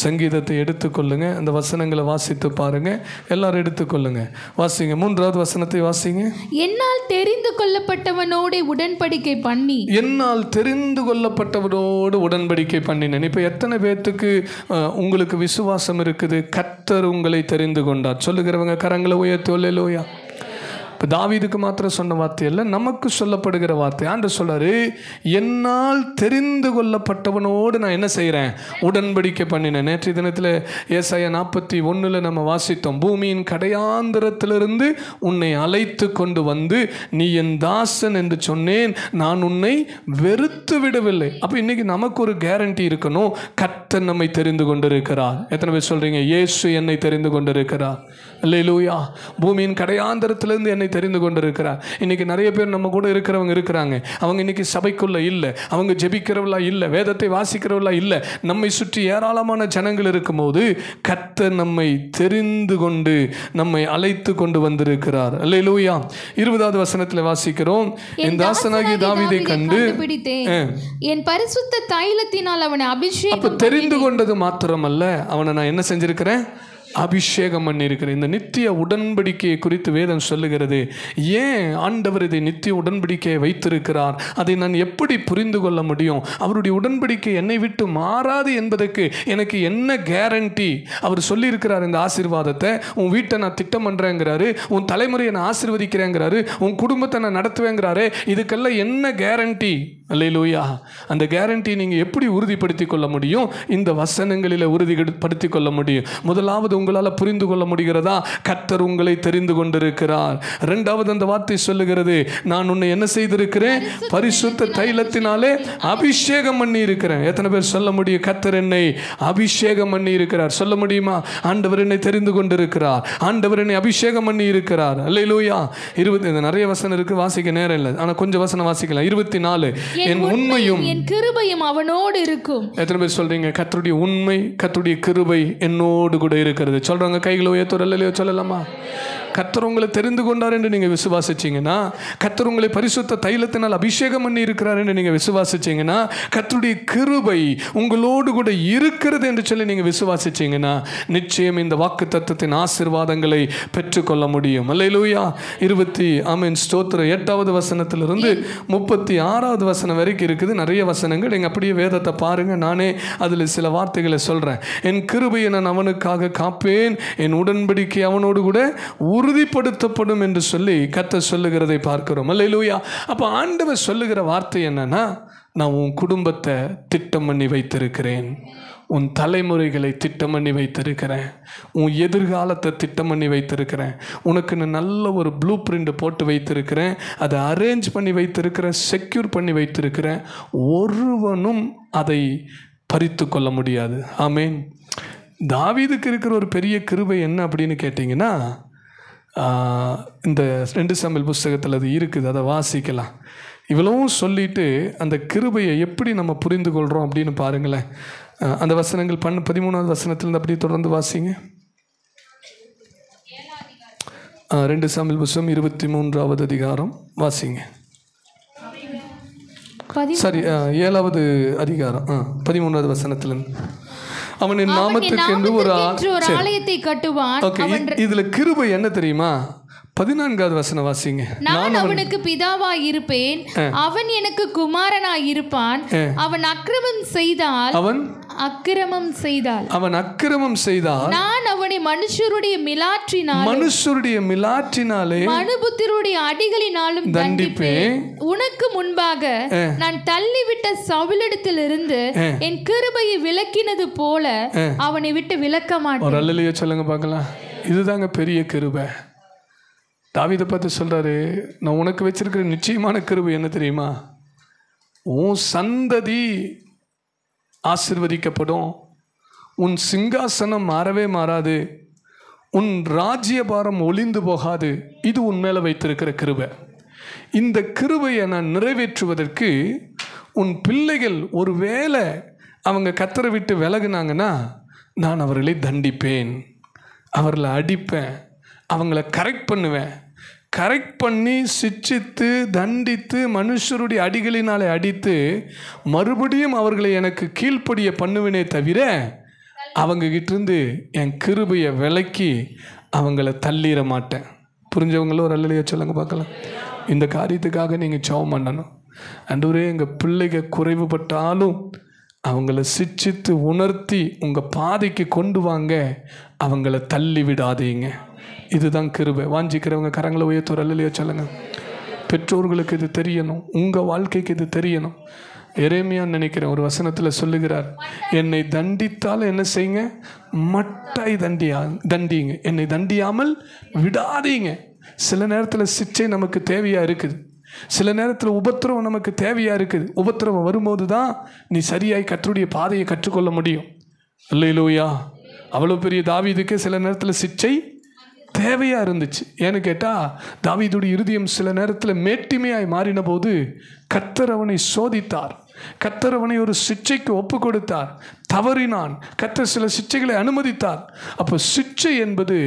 சங்கீதத்தை எடுத்துக்கொள்ளுங்க. அந்த வசனங்களை வாசித்து பாருங்க. எல்லாரும் எடுத்துக்கொள்ளுங்க, வாசிங்க. 3வது வசனத்தை வாசிங்க. என்னால் தெரிந்து கொள்ளப்பட்டவனோடு உடன்படிக்கை பண்ணி. என்னால் தெரிந்து கொள்ளப்பட்டவனோடு உடன்படிக்கை பண்ணினேன். இப்போ எத்தனை பேர்த்துக்கு உங்களுக்கு விசுவாசம் இருக்குது? கர்த்தர் உங்களை தெரிந்து கொண்டார் சொல்லுகிறவங்க கரங்களை உயர்த்தி அல்லேலூயா. இப்போ தாவீதுக்கு மாத்திரம் சொன்ன வார்த்தை இல்லை, நமக்கு சொல்லப்படுகிற வார்த்தை. ஆண்டவர் சொல்றாரு, என்னால் தெரிந்து கொள்ளப்பட்டவனோடு நான் என்ன செய்கிறேன், உடன்படிக்கை பண்ணினேன். நேற்றைய தினத்தில் ஏசாயா 41 நம்ம வாசித்தோம். பூமியின் கடையாந்திரத்திலிருந்து உன்னை அழைத்து கொண்டு வந்து நீ என் தாசன் என்று சொன்னேன், நான் உன்னை வெறுத்து விடவில்லை. அப்போ இன்னைக்கு நமக்கு ஒரு கேரண்டி இருக்கணும், கர்த்தர் நம்மை தெரிந்து கொண்டிருக்கிறார். எத்தனை பேர் சொல்றீங்க, இயேசு என்னை தெரிந்து கொண்டிருக்கிறார்? அல்லேலூயா. பூமியின் கடையாந்திரத்திலிருந்து என்னை தெரிந்து கொண்டிருக்கிறார். இன்னைக்கு நிறைய பேர் நம்ம கூட இருக்கிறவங்க இருக்கிறாங்க, அவங்க இன்னைக்கு சபைக்குள்ள இல்லை, அவங்க ஜெபிக்கிறவளா இல்லை, வேதத்தை வாசிக்கிறவளா இல்லை. நம்மை சுற்றி ஏராளமான ஜனங்கள் இருக்கும்போது கர்த்தர் நம்மை தெரிந்து கொண்டு நம்மை அழைத்து கொண்டு வந்திருக்கிறார். அல்லேலூயா. 20வது வசனத்தில் வாசிக்கிறோம், என் தாசனாகிய தாவீதை கண்டு என் பரிசுத்த தைலத்தினால் அவனை அபிஷேகம். தெரிந்து கொண்டது மாத்திரமல்ல, அவனை நான் என்ன செஞ்சிருக்கிறேன், அபிஷேகம் பண்ணியிருக்கிறேன். இந்த நித்திய உடன்படிக்கையை குறித்து வேதம் சொல்லுகிறது. ஏன் ஆண்டவர் இதை நித்திய உடன்படிக்கையை வைத்திருக்கிறார், அதை நான் எப்படி புரிந்து கொள்ள முடியும், அவருடைய உடன்படிக்கை என்னை விட்டு மாறாது என்பதற்கு எனக்கு என்ன கேரண்டி? அவர் சொல்லியிருக்கிறார் இந்த ஆசீர்வாதத்தை, உன் வீட்டை நான் திட்டம் பண்ணுறேங்கிறாரு, உன் தலைமுறையை நான் ஆசீர்வதிக்கிறேங்கிறாரு, உன் குடும்பத்தை நான் நடத்துவேங்கிறாரு. இதுக்கெல்லாம் என்ன கேரண்டி? அல்லேலூயா. அந்த கேரண்டி நீங்கள் எப்படி உறுதிப்படுத்திக் கொள்ள முடியும்? இந்த வசனங்களில் உறுதிப்படுத்திக் கொள்ள முடியும். முதலாவது, உங்களால் புரிந்து கொள்ள முடிகிறதா, கர்த்தர் உங்களை தெரிந்து கொண்டிருக்கிறார். இரண்டாவது, அந்த வார்த்தை சொல்லுகிறது, நான் உன்னை என்ன செய்திருக்கிறேன், பரிசுத்த தைலத்தினாலே அபிஷேகம் பண்ணி இருக்கிறேன். எத்தனை பேர் சொல்ல முடியும், கர்த்தர் என்னை அபிஷேகம் பண்ணி இருக்கிறார்? சொல்ல முடியுமா? ஆண்டவர் என்னை தெரிந்து கொண்டிருக்கிறார், ஆண்டவர் என்னை அபிஷேகம் பண்ணி இருக்கிறார். அல்லேலூயா. 20 நிறைய வசனம் இருக்கு, வாசிக்க நேரம் இல்லை, ஆனால் கொஞ்சம் வசனம் வாசிக்கலாம். 24, என் உண்மையும் என் கிருபையும் அவனோடு இருக்கும். எத்தனை பேர் சொல்றீங்க, கர்த்தருடைய உண்மை, கர்த்தருடைய கிருபை என்னோடு கூட இருக்கிறது? சொல்றாங்க, கைகளை உயர்த்தோ சொல்லலாமா? கர்த்தர் உங்களை தெரிந்து கொண்டார் என்று நீங்கள் விசுவாசிச்சீங்கன்னா, கர்த்தர் உங்களை பரிசுத்த தைலத்தினால் அபிஷேகம் பண்ணி இருக்கிறார் என்று நீங்கள் விசுவாசிச்சீங்கன்னா, கர்த்தருடைய கிருபை உங்களோடு கூட இருக்கிறது என்று சொல்லி நீங்கள் விசுவாசிச்சீங்கன்னா, நிச்சயம் இந்த வாக்கு தத்தத்தின் ஆசீர்வாதங்களை பெற்றுக்கொள்ள முடியும். அல்லேலூயா. 8வது வசனத்திலிருந்து 36வது வசனம் வரைக்கும் இருக்குது. நிறைய வசனங்கள், நீங்கள் அப்படியே வேதத்தை பாருங்க, நானே அதில் சில வார்த்தைகளை சொல்கிறேன். என் கிருபையை நான் அவனுக்காக காப்பேன், என் உடன்படிக்கை அவனோடு கூட உறுதிப்படுத்தப்படும் என்று சொல்லி கர்த்தர் சொல்லுகிறதை பார்க்கிறோம். அல்லேலூயா. அப்போ ஆண்டவர் சொல்லுகிற வார்த்தை என்னன்னா, நான் உன் குடும்பத்தை திட்டம் பண்ணி வைத்திருக்கிறேன், உன் தலைமுறைகளை திட்டம் பண்ணி வைத்திருக்கிறேன், உன் எதிர்காலத்தை திட்டம் பண்ணி வைத்திருக்கிறேன், உனக்கு நான் நல்ல ஒரு ப்ளூ பிரிண்ட் போட்டு வைத்திருக்கிறேன், அதை அரேஞ்ச் பண்ணி வைத்திருக்கிறேன், செக்யூர் பண்ணி வைத்திருக்கிறேன். ஒருவனும் அதை பறித்து கொள்ள முடியாது. ஆமேன். தாவீதுக்கு இருக்கிற ஒரு பெரிய கிருபை என்ன அப்படின்னு கேட்டிங்கன்னா, இந்த 2 சாமுவேல் புஸ்தகத்தில் அது இருக்குது, அதை வாசிக்கலாம். இவ்வளவும் சொல்லிட்டு அந்த கிருபையை எப்படி நம்ம புரிந்து கொள்கிறோம் அப்படின்னு பாருங்களேன். அந்த வசனங்கள் 13வது வசனத்திலிருந்து அப்படியே தொடர்ந்து வாசிங்க. 2 சாமுவேல் புஸ்தகம் 23வது அதிகாரம் வாசிங்க. சரி, 7வது அதிகாரம் 13வது வசனத்திலிருந்து. அவனின் நாமத்துக்கு என்று ஒரு ஆலயத்தை கட்டுவான். இதுல கிருபை என்ன தெரியுமா? 14வது வசனம் வாசிங்க. நான் அவனுக்கு பிதாவாய் இருப்பேன், அவன் எனக்கு குமாரனாய் இருப்பான். அவன் அக்கிரமம் செய்தால் நான் அவனை மனுஷருடைய மிலாற்றினாலே மனுபுத்திரருடைய அடிகளினாலும் தண்டிப்பேன். உனக்கு முன்பாக நான் தள்ளிவிட்ட சவுலிடத்திலிருந்து என் கிருபையை விலக்கினது போல அவனை விட்டு விலக்க மாட்டேன். ஒரு அல்லேலூயா சொல்லுங்க பார்க்கலாம். இதுதாங்க பெரிய கிருபை. தாவீதை பார்த்து சொல்றாரு, நான் உனக்கு வச்சிருக்கிற நிச்சயமான கிருபை என்ன தெரியுமா? உன் சந்ததி ஆசீர்வதிக்கப்படும், உன் சிங்காசனம் மாறவே மாறாது, உன் ராஜ்யபாரம் ஒளிந்து போகாது. இது உன் மேலே வைத்திருக்கிற கிருபை. இந்த கிருபையை நான் நிறைவேற்றுவதற்கு உன் பிள்ளைகள் ஒருவேளை அவங்க கர்த்தரை விட்டு விலகுனாங்கன்னா, நான் அவர்களை தண்டிப்பேன், அவர்களை அடிப்பேன், அவங்கள கரெக்ட் பண்ணுவேன். கரெக்ட் பண்ணி சிட்சித்து தண்டித்து மனுஷருடைய அடிகளினாலே அடித்து மறுபடியும் அவர்களை எனக்கு கீழ்ப்படிய பண்ணுவேனே தவிர அவங்ககிட்டருந்து என் கிருபையை விலக்கி அவங்கள தள்ளிட மாட்டேன். புரிஞ்சவங்களும் ஒரு அல்லேலூயா சொல்லுங்க பார்க்கலாம். இந்த காரியத்துக்காக நீங்கள் ஜெபம் பண்ணணும். ஆண்டவரே, எங்கள் பிள்ளைங்க குறைவுபட்டாலும் அவங்கள சிட்சித்து உணர்த்தி உங்கள் பாதைக்கு கொண்டு வாங்க, அவங்கள தள்ளி விடாதீங்க. இதுதான் கிருபை. வாஞ்சிக்கிறவங்க கரங்களை உயர்த்துற அல்லையா சொல்லுங்க. பெற்றோர்களுக்கு இது தெரியணும், உங்கள் வாழ்க்கைக்கு இது தெரியணும். எரேமியான்னு நினைக்கிறேன் ஒரு வசனத்தில் சொல்லுகிறார், என்னை தண்டித்தால் என்ன செய்யுங்க, மட்டாய் தண்டிங்க, என்னை தண்டியாமல் விடாதீங்க. சில நேரத்தில் சிச்சை நமக்கு தேவையாக இருக்குது, சில நேரத்தில் உபத்திரவம் நமக்கு தேவையாக இருக்குது. உபத்திரவம் வரும்போது தான் நீ சரியாய் கர்த்தருடைய பாதையை கற்றுக்கொள்ள முடியும். அல்லேலூயா. அவ்வளோ பெரிய தாவீதுக்கு சில நேரத்தில் சிச்சை தேவையாக இருந்துச்சு. ஏன்னு கேட்டால் தாவீதுடைய இருதயம் சில நேரத்தில் மேட்டிமையாய் மாறின போது கர்த்தர் அவனை சோதித்தார். கர்த்தர் அவனை ஒரு சிச்சைக்கு ஒப்பு கொடுத்தார். தவறினான். கர்த்தர் சில சிச்சைகளை அனுமதித்தார். அப்போ சிச்சை என்பது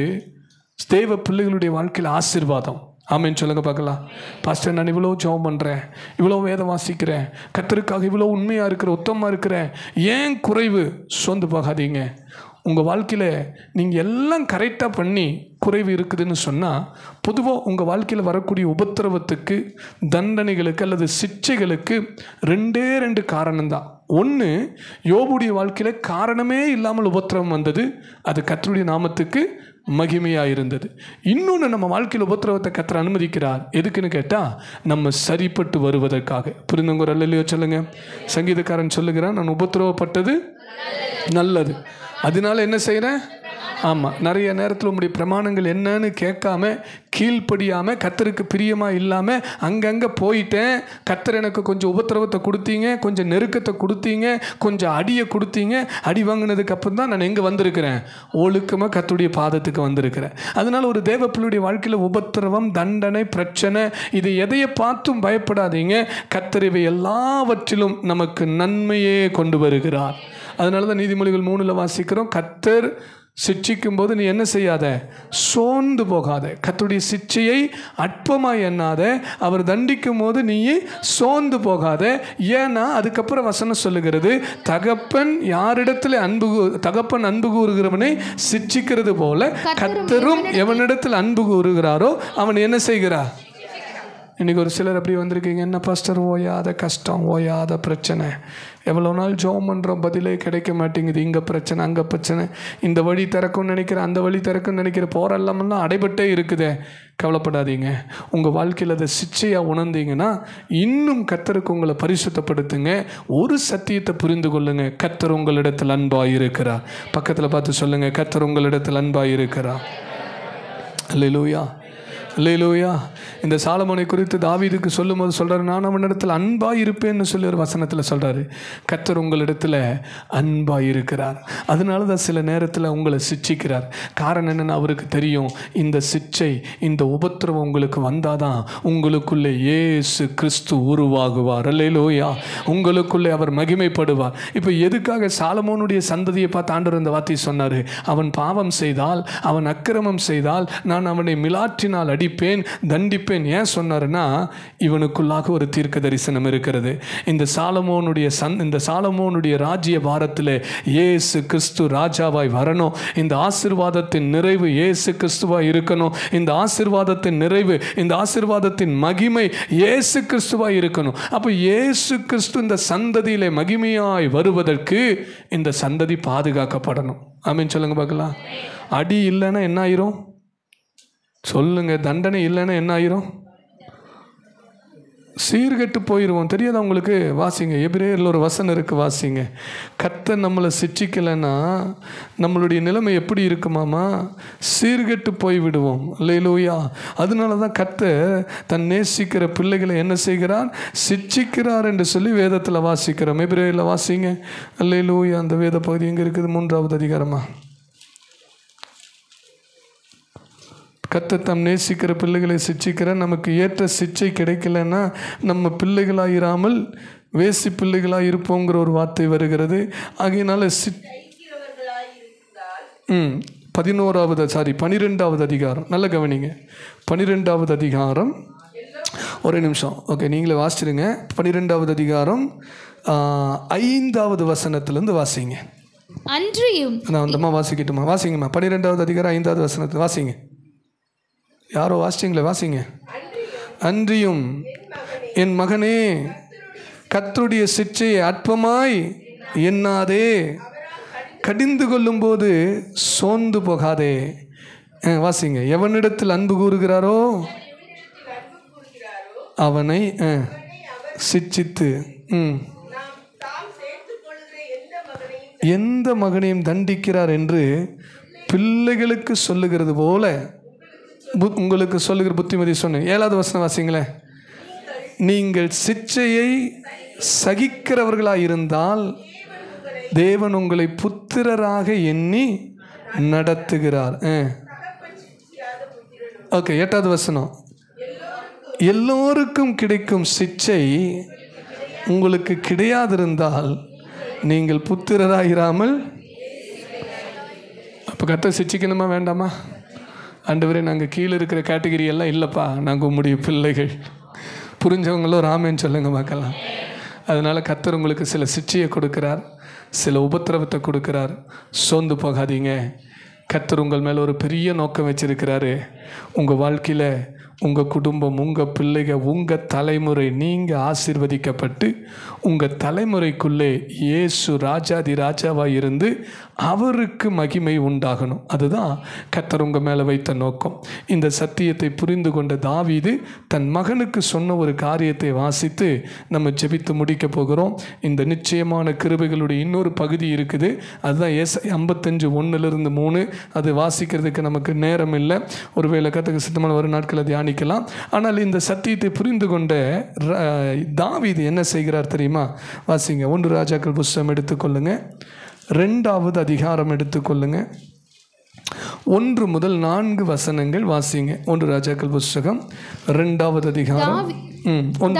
தேவ பிள்ளைகளுடைய வாழ்க்கையில் ஆசீர்வாதம். ஆமென் சொல்லுங்க பார்க்கலாம். பாஸ்டர், நான் இவ்வளோ ஜெபம் பண்ணுறேன், இவ்வளோ வேதம் வாசிக்கிறேன், கர்த்தருக்காக இவ்வளோ உண்மையாக இருக்கிற உத்தமமாக இருக்கிறேன், ஏன் குறைவு? சோர்ந்து போகாதீங்க. உங்கள் வாழ்க்கையில் நீங்கள் எல்லாம் கரெக்டாக பண்ணி குறைவு இருக்குதுன்னு சொன்னால், பொதுவாக உங்கள் வாழ்க்கையில் வரக்கூடிய உபத்திரவத்துக்கு, தண்டனைகளுக்கு அல்லது சிச்சைகளுக்கு ரெண்டு காரணம்தான். ஒன்று, யோபுடைய வாழ்க்கையில் காரணமே இல்லாமல் உபத்திரவம் வந்தது, அது கர்த்தருடைய நாமத்துக்கு மகிமையாக இருந்தது. இன்னொன்று, நம்ம வாழ்க்கையில் உபத்திரவத்தை கர்த்தர் அனுமதிக்கிறார். எதுக்குன்னு கேட்டால் நம்ம சரிப்பட்டு வருவதற்காக. புரிந்தவங்க ஒரு அல்லையோ சொல்லுங்க. சங்கீதக்காரன் சொல்லுகிறான், நான் உபத்திரவப்பட்டது நல்லது, அதனால என்ன செய்கிறேன். ஆமாம், நிறைய நேரத்தில் உங்களுடைய பிரமாணங்கள் என்னன்னு கேட்காம, கீழ்ப்படியாமல், கர்த்தருக்கு பிரியமாக இல்லாமல் அங்கங்கே போயிட்டேன். கர்த்தர் எனக்கு கொஞ்சம் உபத்திரவத்தை கொடுத்தீங்க, கொஞ்சம் நெருக்கத்தை கொடுத்தீங்க, கொஞ்சம் அடியை கொடுத்தீங்க. அடி வாங்கினதுக்கு அப்புறம் தான் நான் எங்கே வந்திருக்கிறேன், ஒழுக்கமாக கர்த்தருடைய பாதத்துக்கு வந்திருக்கிறேன். அதனால் ஒரு தேவ பிள்ளையுடைய வாழ்க்கையில் உபத்திரவம், தண்டனை, பிரச்சனை, இது எதையை பார்த்தும் பயப்படாதீங்க. கர்த்தர் இவை எல்லாவற்றிலும் நமக்கு நன்மையே கொண்டு வருகிறார். அதனால தான் நீதிமொழிகள் 3 வாசிக்கிறோம், கர்த்தர் சிட்சிக்கும் போது நீ என்ன செய்யாத, சோர்ந்து போகாத. கர்த்தருடைய சிட்சையை அற்பமாய் எண்ணாத. அவர் தண்டிக்கும் போது நீ சோர்ந்து போகாத. ஏன்னா அதுக்கப்புறம் வசனம் சொல்லுகிறது, தகப்பன் யாரிடத்தில் தகப்பன் அன்பு கூறுகிறவனை சிட்சிக்கிறது போல கர்த்தரும் எவனிடத்தில் அன்பு கூறுகிறாரோ அவன் என்ன செய்கிறார். இன்றைக்கி ஒரு சிலர் அப்படி வந்திருக்கீங்க, என்ன பாஸ்டர் ஓயாத கஷ்டம், ஓயாத பிரச்சனை, எவ்வளோ நாள் ஜெபம் பண்ணுறோம், பதிலே கிடைக்க மாட்டேங்குது, இங்கே பிரச்சனை, அங்கே பிரச்சனை, இந்த வழி திறக்கும்னு நினைக்கிறேன், அந்த வழி திறக்கும்னு நினைக்கிறேன், போகிறெல்லாமெல்லாம் அடைபட்டே இருக்குதே. கவலைப்படாதீங்க. உங்கள் வாழ்க்கையில் அதை சிச்சையாக உணர்ந்தீங்கன்னா இன்னும் கர்த்தருக்கு உங்களை பரிசுத்தப்படுத்துங்க. ஒரு சத்தியத்தை புரிந்து கொள்ளுங்க, கர்த்தர் உங்களிடத்தில் அன்பாக இருக்கிறார். பக்கத்தில் பார்த்து சொல்லுங்கள், கர்த்தர் உங்களிடத்தில் அன்பாக இருக்கிறார். அல்லேலூயா, அல்லேலூயா. இந்த சாலமோனை குறித்து தாவீதுக்கு சொல்லும் போது சொல்கிறார், நான் அவனிடத்தில் அன்பாக இருப்பேன்னு சொல்லி ஒரு வசனத்தில் சொல்கிறாரு. கர்த்தர் உங்களிடத்தில் அன்பாக இருக்கிறார். அதனால தான் சில நேரத்தில் உங்களை சிட்சிக்கிறார். காரணம் என்னென்னு அவருக்கு தெரியும், இந்த சிட்சை, இந்த உபத்திரவம் உங்களுக்கு வந்தால் தான் உங்களுக்குள்ளே இயேசு கிறிஸ்து உருவாகுவார். அல்லேலூயா. உங்களுக்குள்ளே அவர் மகிமைப்படுவார். இப்போ எதுக்காக சாலமோனுடைய சந்ததியை பார்த்து ஆண்டவர் இந்த வார்த்தையை சொன்னார், அவன் பாவம் செய்தால், அவன் அக்கிரமம் செய்தால் நான் அவனை மிலாற்றினால் அடிப்பேன், தண்டிப்பேன். ஏன் சொன்னாருன்னா, இவனுக்குள்ளாக ஒரு தீர்க்க தரிசனம் இருக்கிறது. இந்த சாலமோனுடைய ராஜ்ய பாரத்தில் இயேசு கிறிஸ்து ராஜாவாய் வரணும். இந்த ஆசீர்வாதத்தின் நிறைவு இயேசு கிறிஸ்துவாய் இருக்கணும். இந்த ஆசீர்வாதத்தின் நிறைவு, இந்த ஆசீர்வாதத்தின் மகிமை இயேசு கிறிஸ்துவாய் இருக்கணும். அப்போ இயேசு கிறிஸ்து இந்த சந்ததியிலே மகிமையாய் வருவதற்கு இந்த சந்ததி பாதுகாக்கப்படணும். ஆமென் சொல்லுங்க பார்க்கலாம். அடி இல்லைன்னா என்ன ஆயிரும் சொல்லுங்க, தண்டனை இல்லைன்னா என்ன ஆயிரும், சீர்கெட்டு போயிடுவோம். தெரியாதா உங்களுக்கு? வாசிங்க, எபிரேயரில் ஒரு வசனம் இருக்குது, வாசிங்க. கர்த்தர் நம்மளை சிட்சிக்கலைன்னா நம்மளுடைய நிலைமை எப்படி இருக்குமாமா, சீர்கெட்டு போய்விடுவோம். அல்லேலூயா. அதனால தான் கர்த்தர் தன் நேசிக்கிற பிள்ளைகளை என்ன செய்கிறார், சிட்சிக்கிறார் என்று சொல்லி வேதத்தில் வாசிக்கிறோம். எபிரேயரில் வாசிங்க. அல்லேலூயா. அந்த வேத பகுதி எங்கே இருக்குது? 3வது அதிகாரமா. கர்த்தர் தம் நேசிக்கிற பிள்ளைகளை சிட்சிக்கிற, நமக்கு ஏற்ற சிட்சை கிடைக்கலன்னா நம்ம பிள்ளைகளாயிராமல் வேசி பிள்ளைகளாக இருப்போங்கிற ஒரு வார்த்தை வருகிறது. ஆகையினால 12வது அதிகாரம், நல்ல கவனிங்க. 12வது அதிகாரம், ஒரே நிமிஷம், ஓகே, நீங்களே வாசிச்சிருங்க. 12வது அதிகாரம் 5வது வசனத்திலிருந்து வாசிங்க. அன்றியும் நான் அந்தம்மா வாசிக்கட்டுமா? வாசிங்கம்மா. 12வது அதிகாரம் 5வது வசனத்தை வாசிங்க. யாரோ வாசிச்சிங்களே, வாசிங்க. அன்றியும் என் மகனே, கர்த்தருடைய சிட்சையை அற்பமாய் எண்ணாதே, கடிந்து கொள்ளும் போது சோர்ந்து போகாதே. வாசிங்க. எவனிடத்தில் அன்பு கூறுகிறாரோ அவனை சிட்சித்து எந்த மகனையும் தண்டிக்கிறார் என்று பிள்ளைகளுக்கு சொல்லுகிறது போல உங்களுக்கு சொல்லுகிற புத்திமதி சொன்னேன். 7வது வசனம் வாசிங்களேன். நீங்கள் சிட்சையை சகிக்கிறவர்களாக இருந்தால் தேவன் உங்களை புத்திரராக எண்ணி நடத்துகிறார். ஓகே, 8வது வசனம். எல்லோருக்கும் கிடைக்கும் சிட்சை உங்களுக்கு கிடையாதிருந்தால் நீங்கள் புத்திரராயிராமல். அப்போ கர்த்தர் சிட்சிக்கணுமா வேண்டாமா? ஆண்டவரே, நாங்கள் கீழே இருக்கிற கேட்டகரி எல்லாம் இல்லைப்பா, நாங்கள் உம்முடைய பிள்ளைகள். புரிஞ்சவங்களோ ராமேன்னு சொல்லுங்க பார்க்கலாம். அதனால் கர்த்தர் உங்களுக்கு சில சிட்சையை கொடுக்குறார், சில உபத்திரவத்தை கொடுக்குறார். சோர்ந்து போகாதீங்க. கர்த்தர் உங்கள் மேலே ஒரு பெரிய நோக்கம் வச்சிருக்கிறாரு. உங்கள் வாழ்க்கையில் உங்கள் குடும்பம், உங்கள் பிள்ளைகள், உங்கள் தலைமுறை, நீங்கள் ஆசீர்வதிக்கப்பட்டு உங்கள் தலைமுறைக்குள்ளே இயேசு ராஜாதி ராஜாவாக இருந்து அவருக்கு மகிமை உண்டாகணும். அதுதான் கர்த்தர் உங்கள் மேலே வைத்த நோக்கம். இந்த சத்தியத்தை புரிந்து கொண்ட தாவீது தன் மகனுக்கு சொன்ன ஒரு காரியத்தை வாசித்து நம்ம ஜெபித்து முடிக்க போகிறோம். இந்த நிச்சயமான கிருபைகளுடைய இன்னொரு பகுதி இருக்குது. அதுதான் ஏசாயா 55:1-3. அது வாசிக்கிறதுக்கு நமக்கு நேரம் இல்லை. ஒருவேளை கர்த்தருக்கு சித்தமான ஒரு நாட்களை தியானிக்கலாம். ஆனால் இந்த சத்தியத்தை புரிந்து கொண்ட தாவீது என்ன செய்கிறார் தெரியுமா? வாசிங்க. 1 ராஜாக்கள் புஸ்தகம் எடுத்துக்கொள்ளுங்க, 2வது அதிகாரம் எடுத்துக்கொள்ளுங்க, 1 முதல் 4 வசனங்கள் வாசிங்க. 1 ராஜாக்கள் புஸ்தகம் 2வது அதிகாரம்.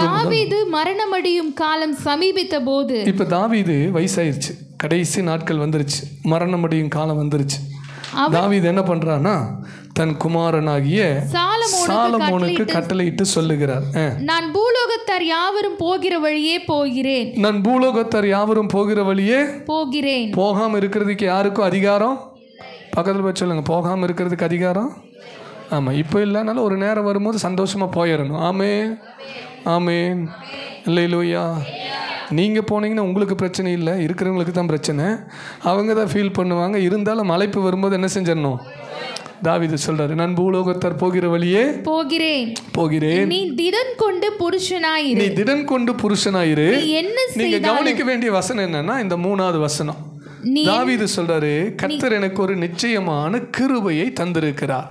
தாவீது மரணமடையும் காலம் சமீபித்த போது. இப்ப தாவீது வயசாயிருச்சு, கடைசி நாட்கள் வந்துருச்சு, மரணமடையும் காலம் வந்துருச்சு. தாவீது என்ன பண்றானா, தன் குமாரனாகிய சாலமோனுக்கு கட்டளையிட்டு சொல்லுகிறார், நான் பூலோகத்தார் யாவரும் போகிற வழியே போகிறேன். நான் பூலோகத்தார் யாவரும் போகிற வழியே போகிறேன். போகாம இருக்கிறதுக்கு யாருக்கும் அதிகாரம்? பக்கத்தில் போய் சொல்லுங்க, போகாம இருக்கிறதுக்கு அதிகாரம். ஆமா, இப்போ இல்லைனாலும் ஒரு நேரம் வரும்போது சந்தோஷமா போயிடணும். ஆமென், ஆமென், அல்லேலூயா. நீங்கள் போனீங்கன்னா உங்களுக்கு பிரச்சனை இல்லை, இருக்கிறவங்களுக்கு தான் பிரச்சனை. அவங்க தான் ஃபீல் பண்ணுவாங்க. இருந்தாலும் அழைப்பு வரும்போது என்ன செஞ்சிடணும்? தாவீது சொல்றாரு, நான் பூலோகத்தார் போகிற வழியே போகிறேன். நீ திடன் கொண்டு புருஷனாயிரு. நீ திடன் கொண்டு புருஷனாயிரு. நீங்க கவனிக்க வேண்டிய வசனம் என்னன்னா, இந்த 3வது வசனம். தாவீது சொல்றாரு, கர்த்தர் எனக்கு ஒரு நிச்சயமான கிருபையை தந்திருக்கிறார்.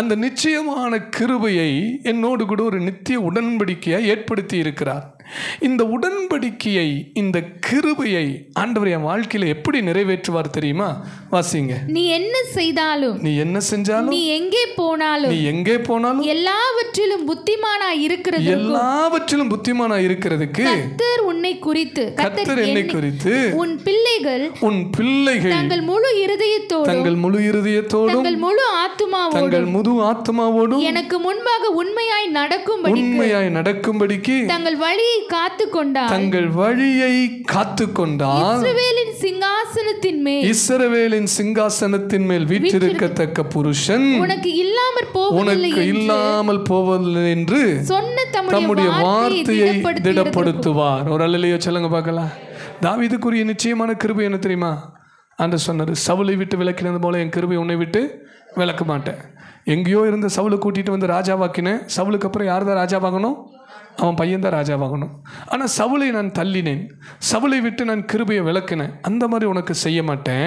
அந்த நிச்சயமான கிருபையை என்னோடு கூட ஒரு நித்திய உடன்படிக்கையை ஏற்படுத்தி இருக்கிறார். இந்த உடன்படிக்கையை, இந்த கிருபையை ஆண்டவர் என் வாழ்க்கையில எப்படி நிறைவேற்றுவார் தெரியுமா? வாசிங்க. நீ என்ன செய்தாலும், நீ என்ன செஞ்சாலும், நீ எங்கே போனாலும் எல்லாவற்றிலும் புத்திமானாய் இருக்கிறதுக்கு கர்த்தர் என்னை குறித்து உன் பிள்ளைகள் தங்கள் முழு இருதயத்தோடும் தங்கள் முழு ஆத்துமாவோடும் எனக்கு முன்பாக உண்மையாய் நடக்கும்படிக்கு தங்கள் வழியை காத்துக்கொண்டார். இஸ்ரவேலின் சிங்காசனத்தின் மேல் வீற்றிருக்கத்தக்க புருஷன் உனக்கு இல்லாமல் போவதில்லை என்று தம்முடைய வார்த்தையை திடப்படுத்துவார். ஒரு அல்லேலூயா சொல்லுங்க பார்க்கலாம். தாவீதுக்குரிய நிச்சயமான கிருபை என்ன தெரியுமா? ஆண்டவர் சொன்னார், சவுலை விட்டு விலக்கினது போல என் கிருபை உன்னை விட்டு விலக்க மாட்டேன். எங்கேயோ இருந்த சவுலை கூட்டிகிட்டு வந்து ராஜாவாக்கினேன். சவுலுக்கு அப்புறம் யார் தான் ராஜாவாகணும்? அவன் பையன்தான் ராஜாவாகணும். ஆனால் சவுலை நான் தள்ளினேன், சவுலை விட்டு நான் கிருபையை விளக்கினேன். அந்த மாதிரி உனக்கு செய்ய மாட்டேன்.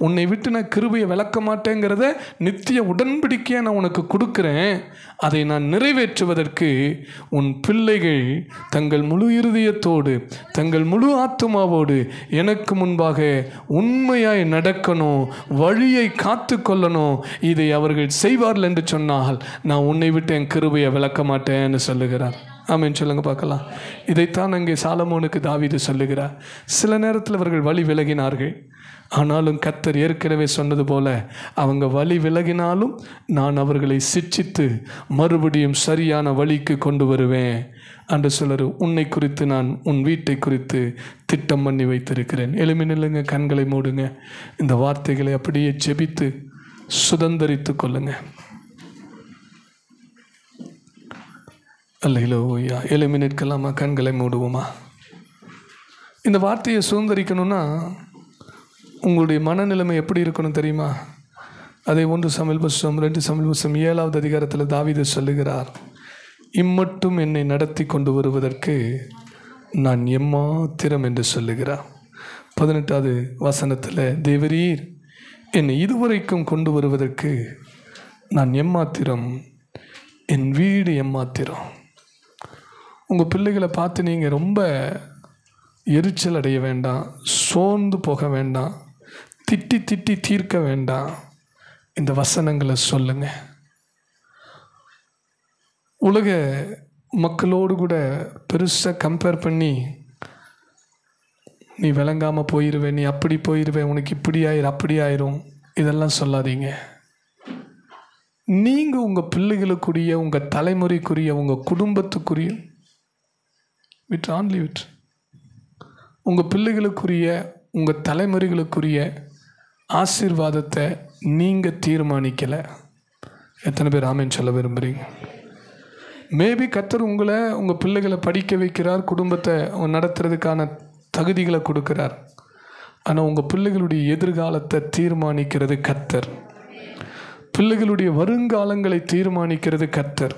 உன்னை விட்டு நான் கிருபையை விளக்க மாட்டேங்கிறத நித்திய உடன்படிக்கையாக நான் உனக்கு கொடுக்குறேன். அதை நான் நிறைவேற்றுவதற்கு உன் பிள்ளைகள் தங்கள் முழு இருதயத்தோடு தங்கள் முழு ஆத்துமாவோடு எனக்கு முன்பாக உண்மையாய் நடக்கணும், வழியை காத்து கொள்ளணும். இதை அவர்கள் செய்வார்கள் என்று சொன்னால் நான் உன்னை விட்டு என் கிருபையை விளக்க மாட்டேன்னு சொல்லுகிறார். ஆமென் சொல்லுங்க பார்க்கலாம். இதைத்தான் அங்கே சாலமோனுக்கு தாவீது சொல்லுகிறார். சில நேரத்தில் அவர்கள் வழி விலகினார்கள். ஆனாலும் கர்த்தர் ஏற்கனவே சொன்னது போல அவங்க வழி விலகினாலும் நான் அவர்களை சிட்சித்து மறுபடியும் சரியான வழிக்கு கொண்டு வருவேன் என்று சொல்லரு. உன்னை குறித்து நான் உன் வீட்டை குறித்து திட்டம் பண்ணி வைத்திருக்கிறேன். எழுமி நில்லுங்க, கண்களை மூடுங்க. இந்த வார்த்தைகளை அப்படியே ஜெபித்து சுதந்தரித்து கொள்ளுங்க. அல்லேலூயா. எழுமி நிற்கலாமா? கண்களை மூடுவோமா? இந்த வார்த்தையை சுதந்தரிக்கணும்னா உங்களுடைய மனநிலைமை எப்படி இருக்கணும் தெரியுமா? அதை 1 சாமுவேல் 2 சாமுவேல் 7வது அதிகாரத்தில் தாவீது சொல்லுகிறார், இம்மட்டும் என்னை நடத்தி கொண்டு வருவதற்கு நான் எம்மாத்திரம் என்று சொல்லுகிறார். 18வது வசனத்தில், தேவரீர் என்னை இதுவரைக்கும் கொண்டு வருவதற்கு நான் எம்மாத்திரம், என் வீடு எம்மாத்திரம். உங்கள் பிள்ளைகளை பார்த்து நீங்கள் ரொம்ப எரிச்சல் அடைய வேண்டாம், சோர்ந்து போக வேண்டாம், திட்டி திட்டி தீர்க்க வேண்டாம். இந்த வசனங்களை சொல்லுங்க. உலக மக்களோடு கூட பெருசாக கம்பேர் பண்ணி நீ விளங்காமல் போயிடுவேன், நீ அப்படி போயிடுவேன், உனக்கு இப்படி ஆயிரும் அப்படி ஆயிரும், இதெல்லாம் சொல்லாதீங்க. நீங்கள் உங்கள் பிள்ளைகளுக்குரிய, உங்கள் தலைமுறைக்குரிய, உங்கள் குடும்பத்துக்குரிய உங்கள் பிள்ளைகளுக்குரிய, உங்கள் தலைமுறைகளுக்குரிய ஆசீர்வாதத்தை நீங்கள் தீர்மானிக்கலை. எத்தனை பேர் ஆமேன்னு சொல்ல விரும்புகிறீங்க? மேபி கர்த்தர் உங்களை, உங்கள் பிள்ளைகளை படிக்க வைக்கிறார், குடும்பத்தை நடத்துறதுக்கான தகுதிகளை கொடுக்கிறார். ஆனால் உங்கள் பிள்ளைகளுடைய எதிர்காலத்தை தீர்மானிக்கிறது கர்த்தர். பிள்ளைகளுடைய வருங்காலங்களை தீர்மானிக்கிறது கர்த்தர்.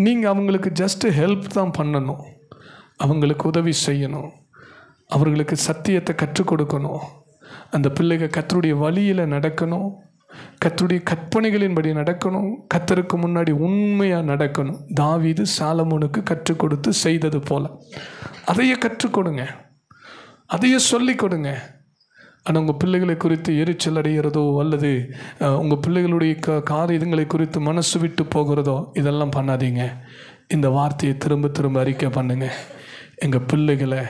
நீங்கள் அவங்களுக்கு ஜஸ்ட் ஹெல்ப் தான் பண்ணணும், அவங்களுக்கு உதவி செய்யணும், அவர்களுக்கு சத்தியத்தை கற்றுக் கொடுக்கணும். அந்த பிள்ளைகள் கர்த்தருடைய வழியில் நடக்கணும், கர்த்தருடைய கற்பனைகளின்படி நடக்கணும், கர்த்தருக்கு முன்னாடி உண்மையாக நடக்கணும். தாவீது சாலமோனுக்கு கற்றுக் கொடுத்து செய்தது போல அதையே கற்றுக் கொடுங்க, அதையே சொல்லிக் கொடுங்க. ஆனால் உங்கள் பிள்ளைகளை குறித்து எரிச்சல் அடைகிறதோ அல்லது உங்கள் பிள்ளைகளுடைய காரியங்களை குறித்து மனசு விட்டு போகிறதோ இதெல்லாம் பண்ணாதீங்க. இந்த வார்த்தையை திரும்ப திரும்ப அறிக்கை பண்ணுங்க. எங்கள் பிள்ளைகளை,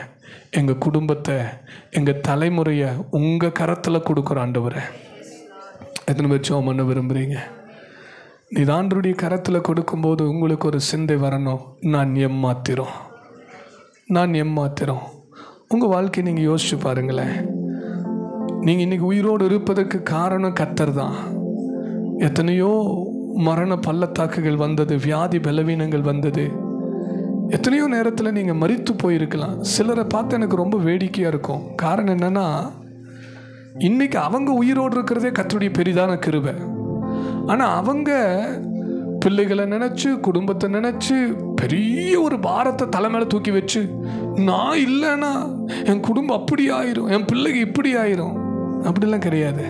எங்கள் குடும்பத்தை, எங்கள் தலைமுறையை உங்கள் கரத்தில் கொடுக்குற ஆண்டவரே. எத்தனை பேர் ஜெபம் பண்ண விரும்புகிறீங்க? நீ ஆண்டவருடைய கரத்தில் கொடுக்கும்போது உங்களுக்கு ஒரு சிந்தை வரணும், நான் எம்மாத்திரம், நான் எம்மாத்திரம். உங்கள் வாழ்க்கையை நீங்கள் யோசிச்சு பாருங்களேன். நீங்கள் இன்றைக்கி உயிரோடு இருப்பதற்கு காரணம் கர்த்தர் தான். எத்தனையோ மரண பள்ளத்தாக்குகள் வந்தது, வியாதி பலவீனங்கள் வந்தது. எத்தனையோ நேரத்தில் நீங்கள் மரித்து போயிருக்கலாம். சிலரை பார்த்து எனக்கு ரொம்ப வேடிக்கையாக இருக்கும். காரணம் என்னென்னா, இன்றைக்கி அவங்க உயிரோடு இருக்கிறதே கர்த்தருடைய பெரிதான கிருபை. ஆனால் அவங்க பிள்ளைகளை நினச்சி, குடும்பத்தை நினச்சி பெரிய ஒரு பாரத்தை தலைமையில தூக்கி வச்சு, நான் இல்லைன்னா என் குடும்பம் அப்படி ஆயிரும், என் பிள்ளைங்க இப்படி ஆயிரும், அப்படிலாம் கிடையாது.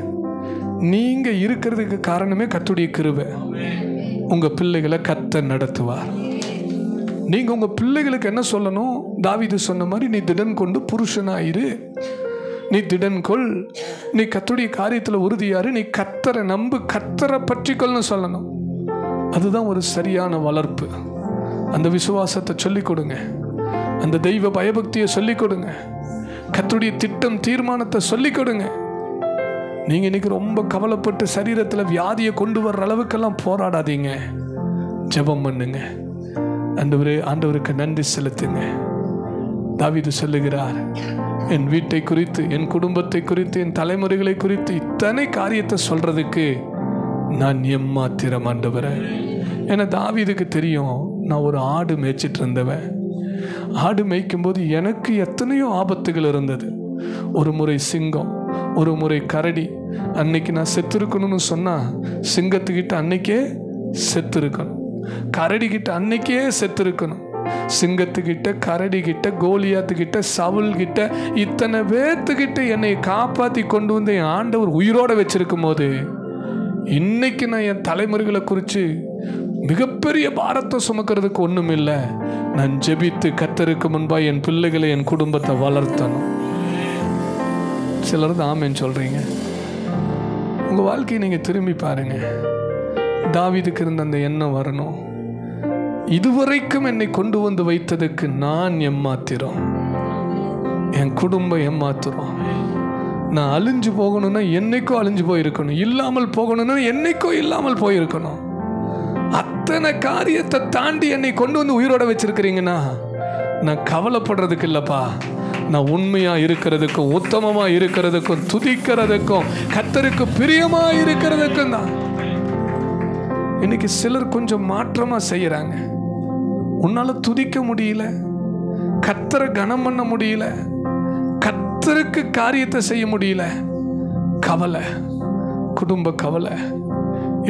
நீங்கள் இருக்கிறதுக்கு காரணமே கர்த்தருடைய கிருபை. உங்கள் பிள்ளைகளை கர்த்தர் நடத்துவார். நீங்கள் உங்கள் பிள்ளைகளுக்கு என்ன சொல்லணும்? தாவீது சொன்ன மாதிரி, நீ திடன் கொண்டு புருஷனாயிரு, நீ திடன் கொள், நீ கர்த்தருடைய காரியத்தில் உறுதியாரு, நீ கர்த்தரை நம்பு, கர்த்தரை பற்றிக்கொள்னு சொல்லணும். அதுதான் ஒரு சரியான வளர்ப்பு. அந்த விசுவாசத்தை சொல்லிக் கொடுங்க, அந்த தெய்வ பயபக்தியை சொல்லிக் கொடுங்க, கர்த்தருடைய திட்டம் தீர்மானத்தை சொல்லிக் கொடுங்க. நீங்கள் இன்னைக்கு ரொம்ப கவலைப்பட்டு சரீரத்தில் வியாதியை கொண்டு வர்ற அளவுக்கெல்லாம் போராடாதீங்க. ஜெபம் பண்ணுங்க, ஆண்டவருக்கு நன்றி செலுத்துங்க. தாவீது சொல்லுகிறார், என் வீட்டை குறித்து, என் குடும்பத்தை குறித்து, என் தலைமுறைகளை குறித்து இத்தனை காரியத்தை சொல்றதுக்கு நான் எம்மாத்திரம் ஆண்டவரே. ஏன்னா தாவீதுக்கு தெரியும், நான் ஒரு ஆடு மேய்ச்சிட்டு இருந்தவன். ஆடு மேய்க்கும்போது எனக்கு எத்தனையோ ஆபத்துகள் இருந்தது. ஒரு முறை சிங்கம், ஒரு முறை கரடி. அன்னைக்கு நான் செத்துருக்கணும்னு சொன்னால் சிங்கத்துக்கிட்ட அன்னைக்கே செத்துருக்கணும், கரடிக்கிட்ட அன்னைக்கே செத்துருக்கணும். சிங்கத்துக்கிட்ட, கரடிக்கிட்ட, கோலியாத்துக்கிட்ட, சவுல்கிட்ட, இத்தனை பேர்த்துக்கிட்ட என்னை காப்பாற்றி கொண்டு வந்து என் ஆண்டவர் உயிரோட வச்சிருக்கும் போது, இன்னைக்கு நான் என் தலைமுறைகளை குறித்து மிகப்பெரிய பாரத்தை சுமக்கிறதுக்கு ஒன்றும் இல்லை. நான் ஜெபித்து கர்த்தருக்கு முன்பாக என் பிள்ளைகளை, என் குடும்பத்தை வளர்த்தணும். சிலர் தான் ஆமேன்னு சொல்கிறீங்க. உங்கள் வாழ்க்கையை நீங்கள் திரும்பி பாருங்க. தாவீதுக்கு இருந்த அந்த எண்ணம் வரணும். இதுவரைக்கும் என்னை கொண்டு வந்து வைத்ததுக்கு நான் எம்மாத்திரம், என் குடும்பம் எம்மாத்திரம். நான் அழிஞ்சு போகணும்னா என்னைக்கோ அழிஞ்சு போயிருக்கணும், இல்லாமல் போகணும்னா என்னைக்கோ இல்லாமல் போயிருக்கணும். அத்தனை காரியத்தை தாண்டி என்னை கொண்டு வந்து உயிரோட வச்சிருக்கிறீங்கன்னா நான் கவலைப்படுறதுக்கு இல்லைப்பா, நான் உண்மையாக இருக்கிறதுக்கும், உத்தமமாக இருக்கிறதுக்கும், துதிக்கிறதுக்கும், கர்த்தருக்கு பிரியமாக இருக்கிறதுக்கும் தான். இன்னைக்கு சிலர் கொஞ்சம் மாற்றமாக செய்கிறாங்க. உன்னால் துதிக்க முடியல, கர்த்தரை கனம் பண்ண முடியல, கர்த்தருக்கு காரியத்தை செய்ய முடியல, கவலை, குடும்ப கவலை,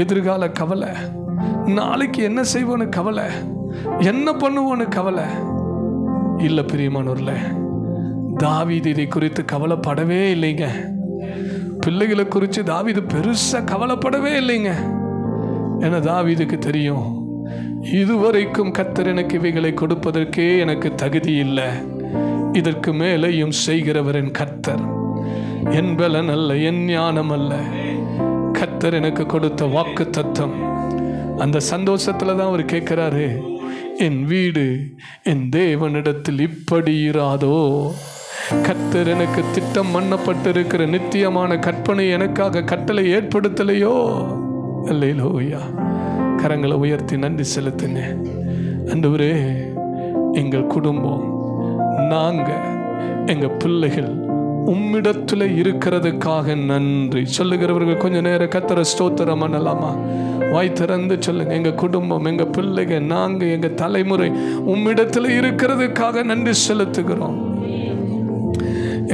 எதிர்கால கவலை, நாளைக்கு என்ன செய்வோன்னு கவலை, என்ன பண்ணுவோன்னு கவலை இல்லை. பிரியமானவர்களே, தாவீது இதை குறித்து கவலைப்படவே இல்லைங்க. பிள்ளைகளை குறித்து தாவீது பெருசாக கவலைப்படவே இல்லைங்க. ஏன்னா தாவீதுக்கு தெரியும், இதுவரைக்கும் கர்த்தர் எனக்கு இவைகளை கொடுப்பதற்கே எனக்கு தகுதி இல்லை, இதற்கு மேலேயும் செய்கிறவர் என் கர்த்தர், என் பலன் அல்ல, என் ஞானம் அல்ல, கர்த்தர் எனக்கு கொடுத்த வாக்கு தத்தம். அந்த சந்தோஷத்துல தான் அவர் கேட்கிறாரு, என் வீடு என் தேவனிடத்தில் இப்படி இராதோ, கர்த்தர் எனக்கு திட்டம் பண்ணப்பட்டிருக்கிற நித்தியமான கற்பனை எனக்காக கட்டளை ஏற்படுத்தலையோ. அல்லேலூயா. கரங்களை உயர்த்தி நன்றி செலுத்துங்க. ஆண்டவரே, எங்கள் குடும்பம், நாங்கள், எங்கள் பிள்ளைகள் உம்மிடத்தில் இருக்கிறதுக்காக நன்றி சொல்லுகிறவர்கள் கொஞ்ச நேரம் கர்த்தரை ஸ்தோத்திரம் பண்ணலாமா? வாய் திறந்து சொல்லுங்க. எங்கள் குடும்பம், எங்கள் பிள்ளைகள், நாங்கள், எங்கள் தலைமுறை உம்மிடத்தில் இருக்கிறதுக்காக நன்றி செலுத்துகிறோம்.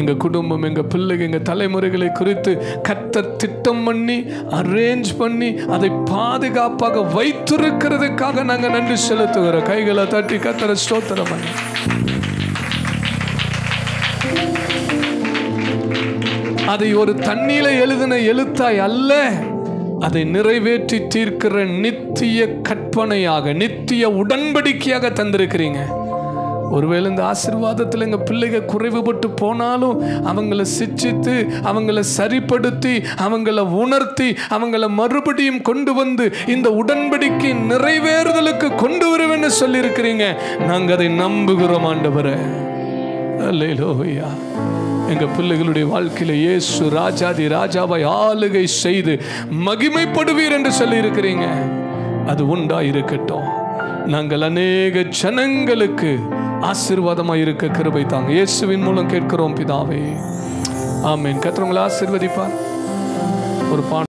எங்கள் குடும்பம், எங்கள் பிள்ளைகள், எங்கள் தலைமுறைகளை குறித்து கர்த்தர் திட்டம் பண்ணி அரேஞ்ச் பண்ணி அதை பாதுகாப்பாக வைத்திருக்கிறதுக்காக நாங்கள் நன்றி செலுத்துகிறோம். கைகளை தட்டி கர்த்தரை ஸ்தோத்திரம் பண்ணி அதை ஒரு தண்ணீல எழுதின எழுத்தாய் அல்ல, அதை நிறைவேற்றி தீர்க்கிற நித்திய கற்பனையாக, நித்திய உடன்படிக்கையாக தந்திருக்கிறீங்க. ஒருவேளை இந்த ஆசீர்வாதத்தில் எங்கள் பிள்ளைகள் குறைவுபட்டு போனாலும் அவங்கள சிச்சித்து, அவங்கள சரிப்படுத்தி, அவங்கள உணர்த்தி, அவங்கள மறுபடியும் கொண்டு வந்து இந்த உடன்படிக்கை நிறைவேறுதலுக்கு கொண்டு வருவேன்னு சொல்லியிருக்கிறீங்க. நாங்கள் அதை நம்புகிறோம் ஆண்டவரே. அல்லேலூயா. எங்கள் பிள்ளைகளுடைய வாழ்க்கையில் இயேசு ராஜாதி ராஜாவை ஆளுகை செய்து மகிமைப்படுவீர் என்று சொல்லியிருக்கிறீங்க. அது உண்டாயிருக்கட்டும். நாங்கள் அநேக ஜனங்களுக்கு ஆசீர்வாதமாக இருக்க கிருபை தாங்க. இயேசுவின் மூலம் கேட்கிறோம் பிதாவே, ஆமென். கர்த்தர் உங்களை ஆசீர்வதிப்பார். ஒரு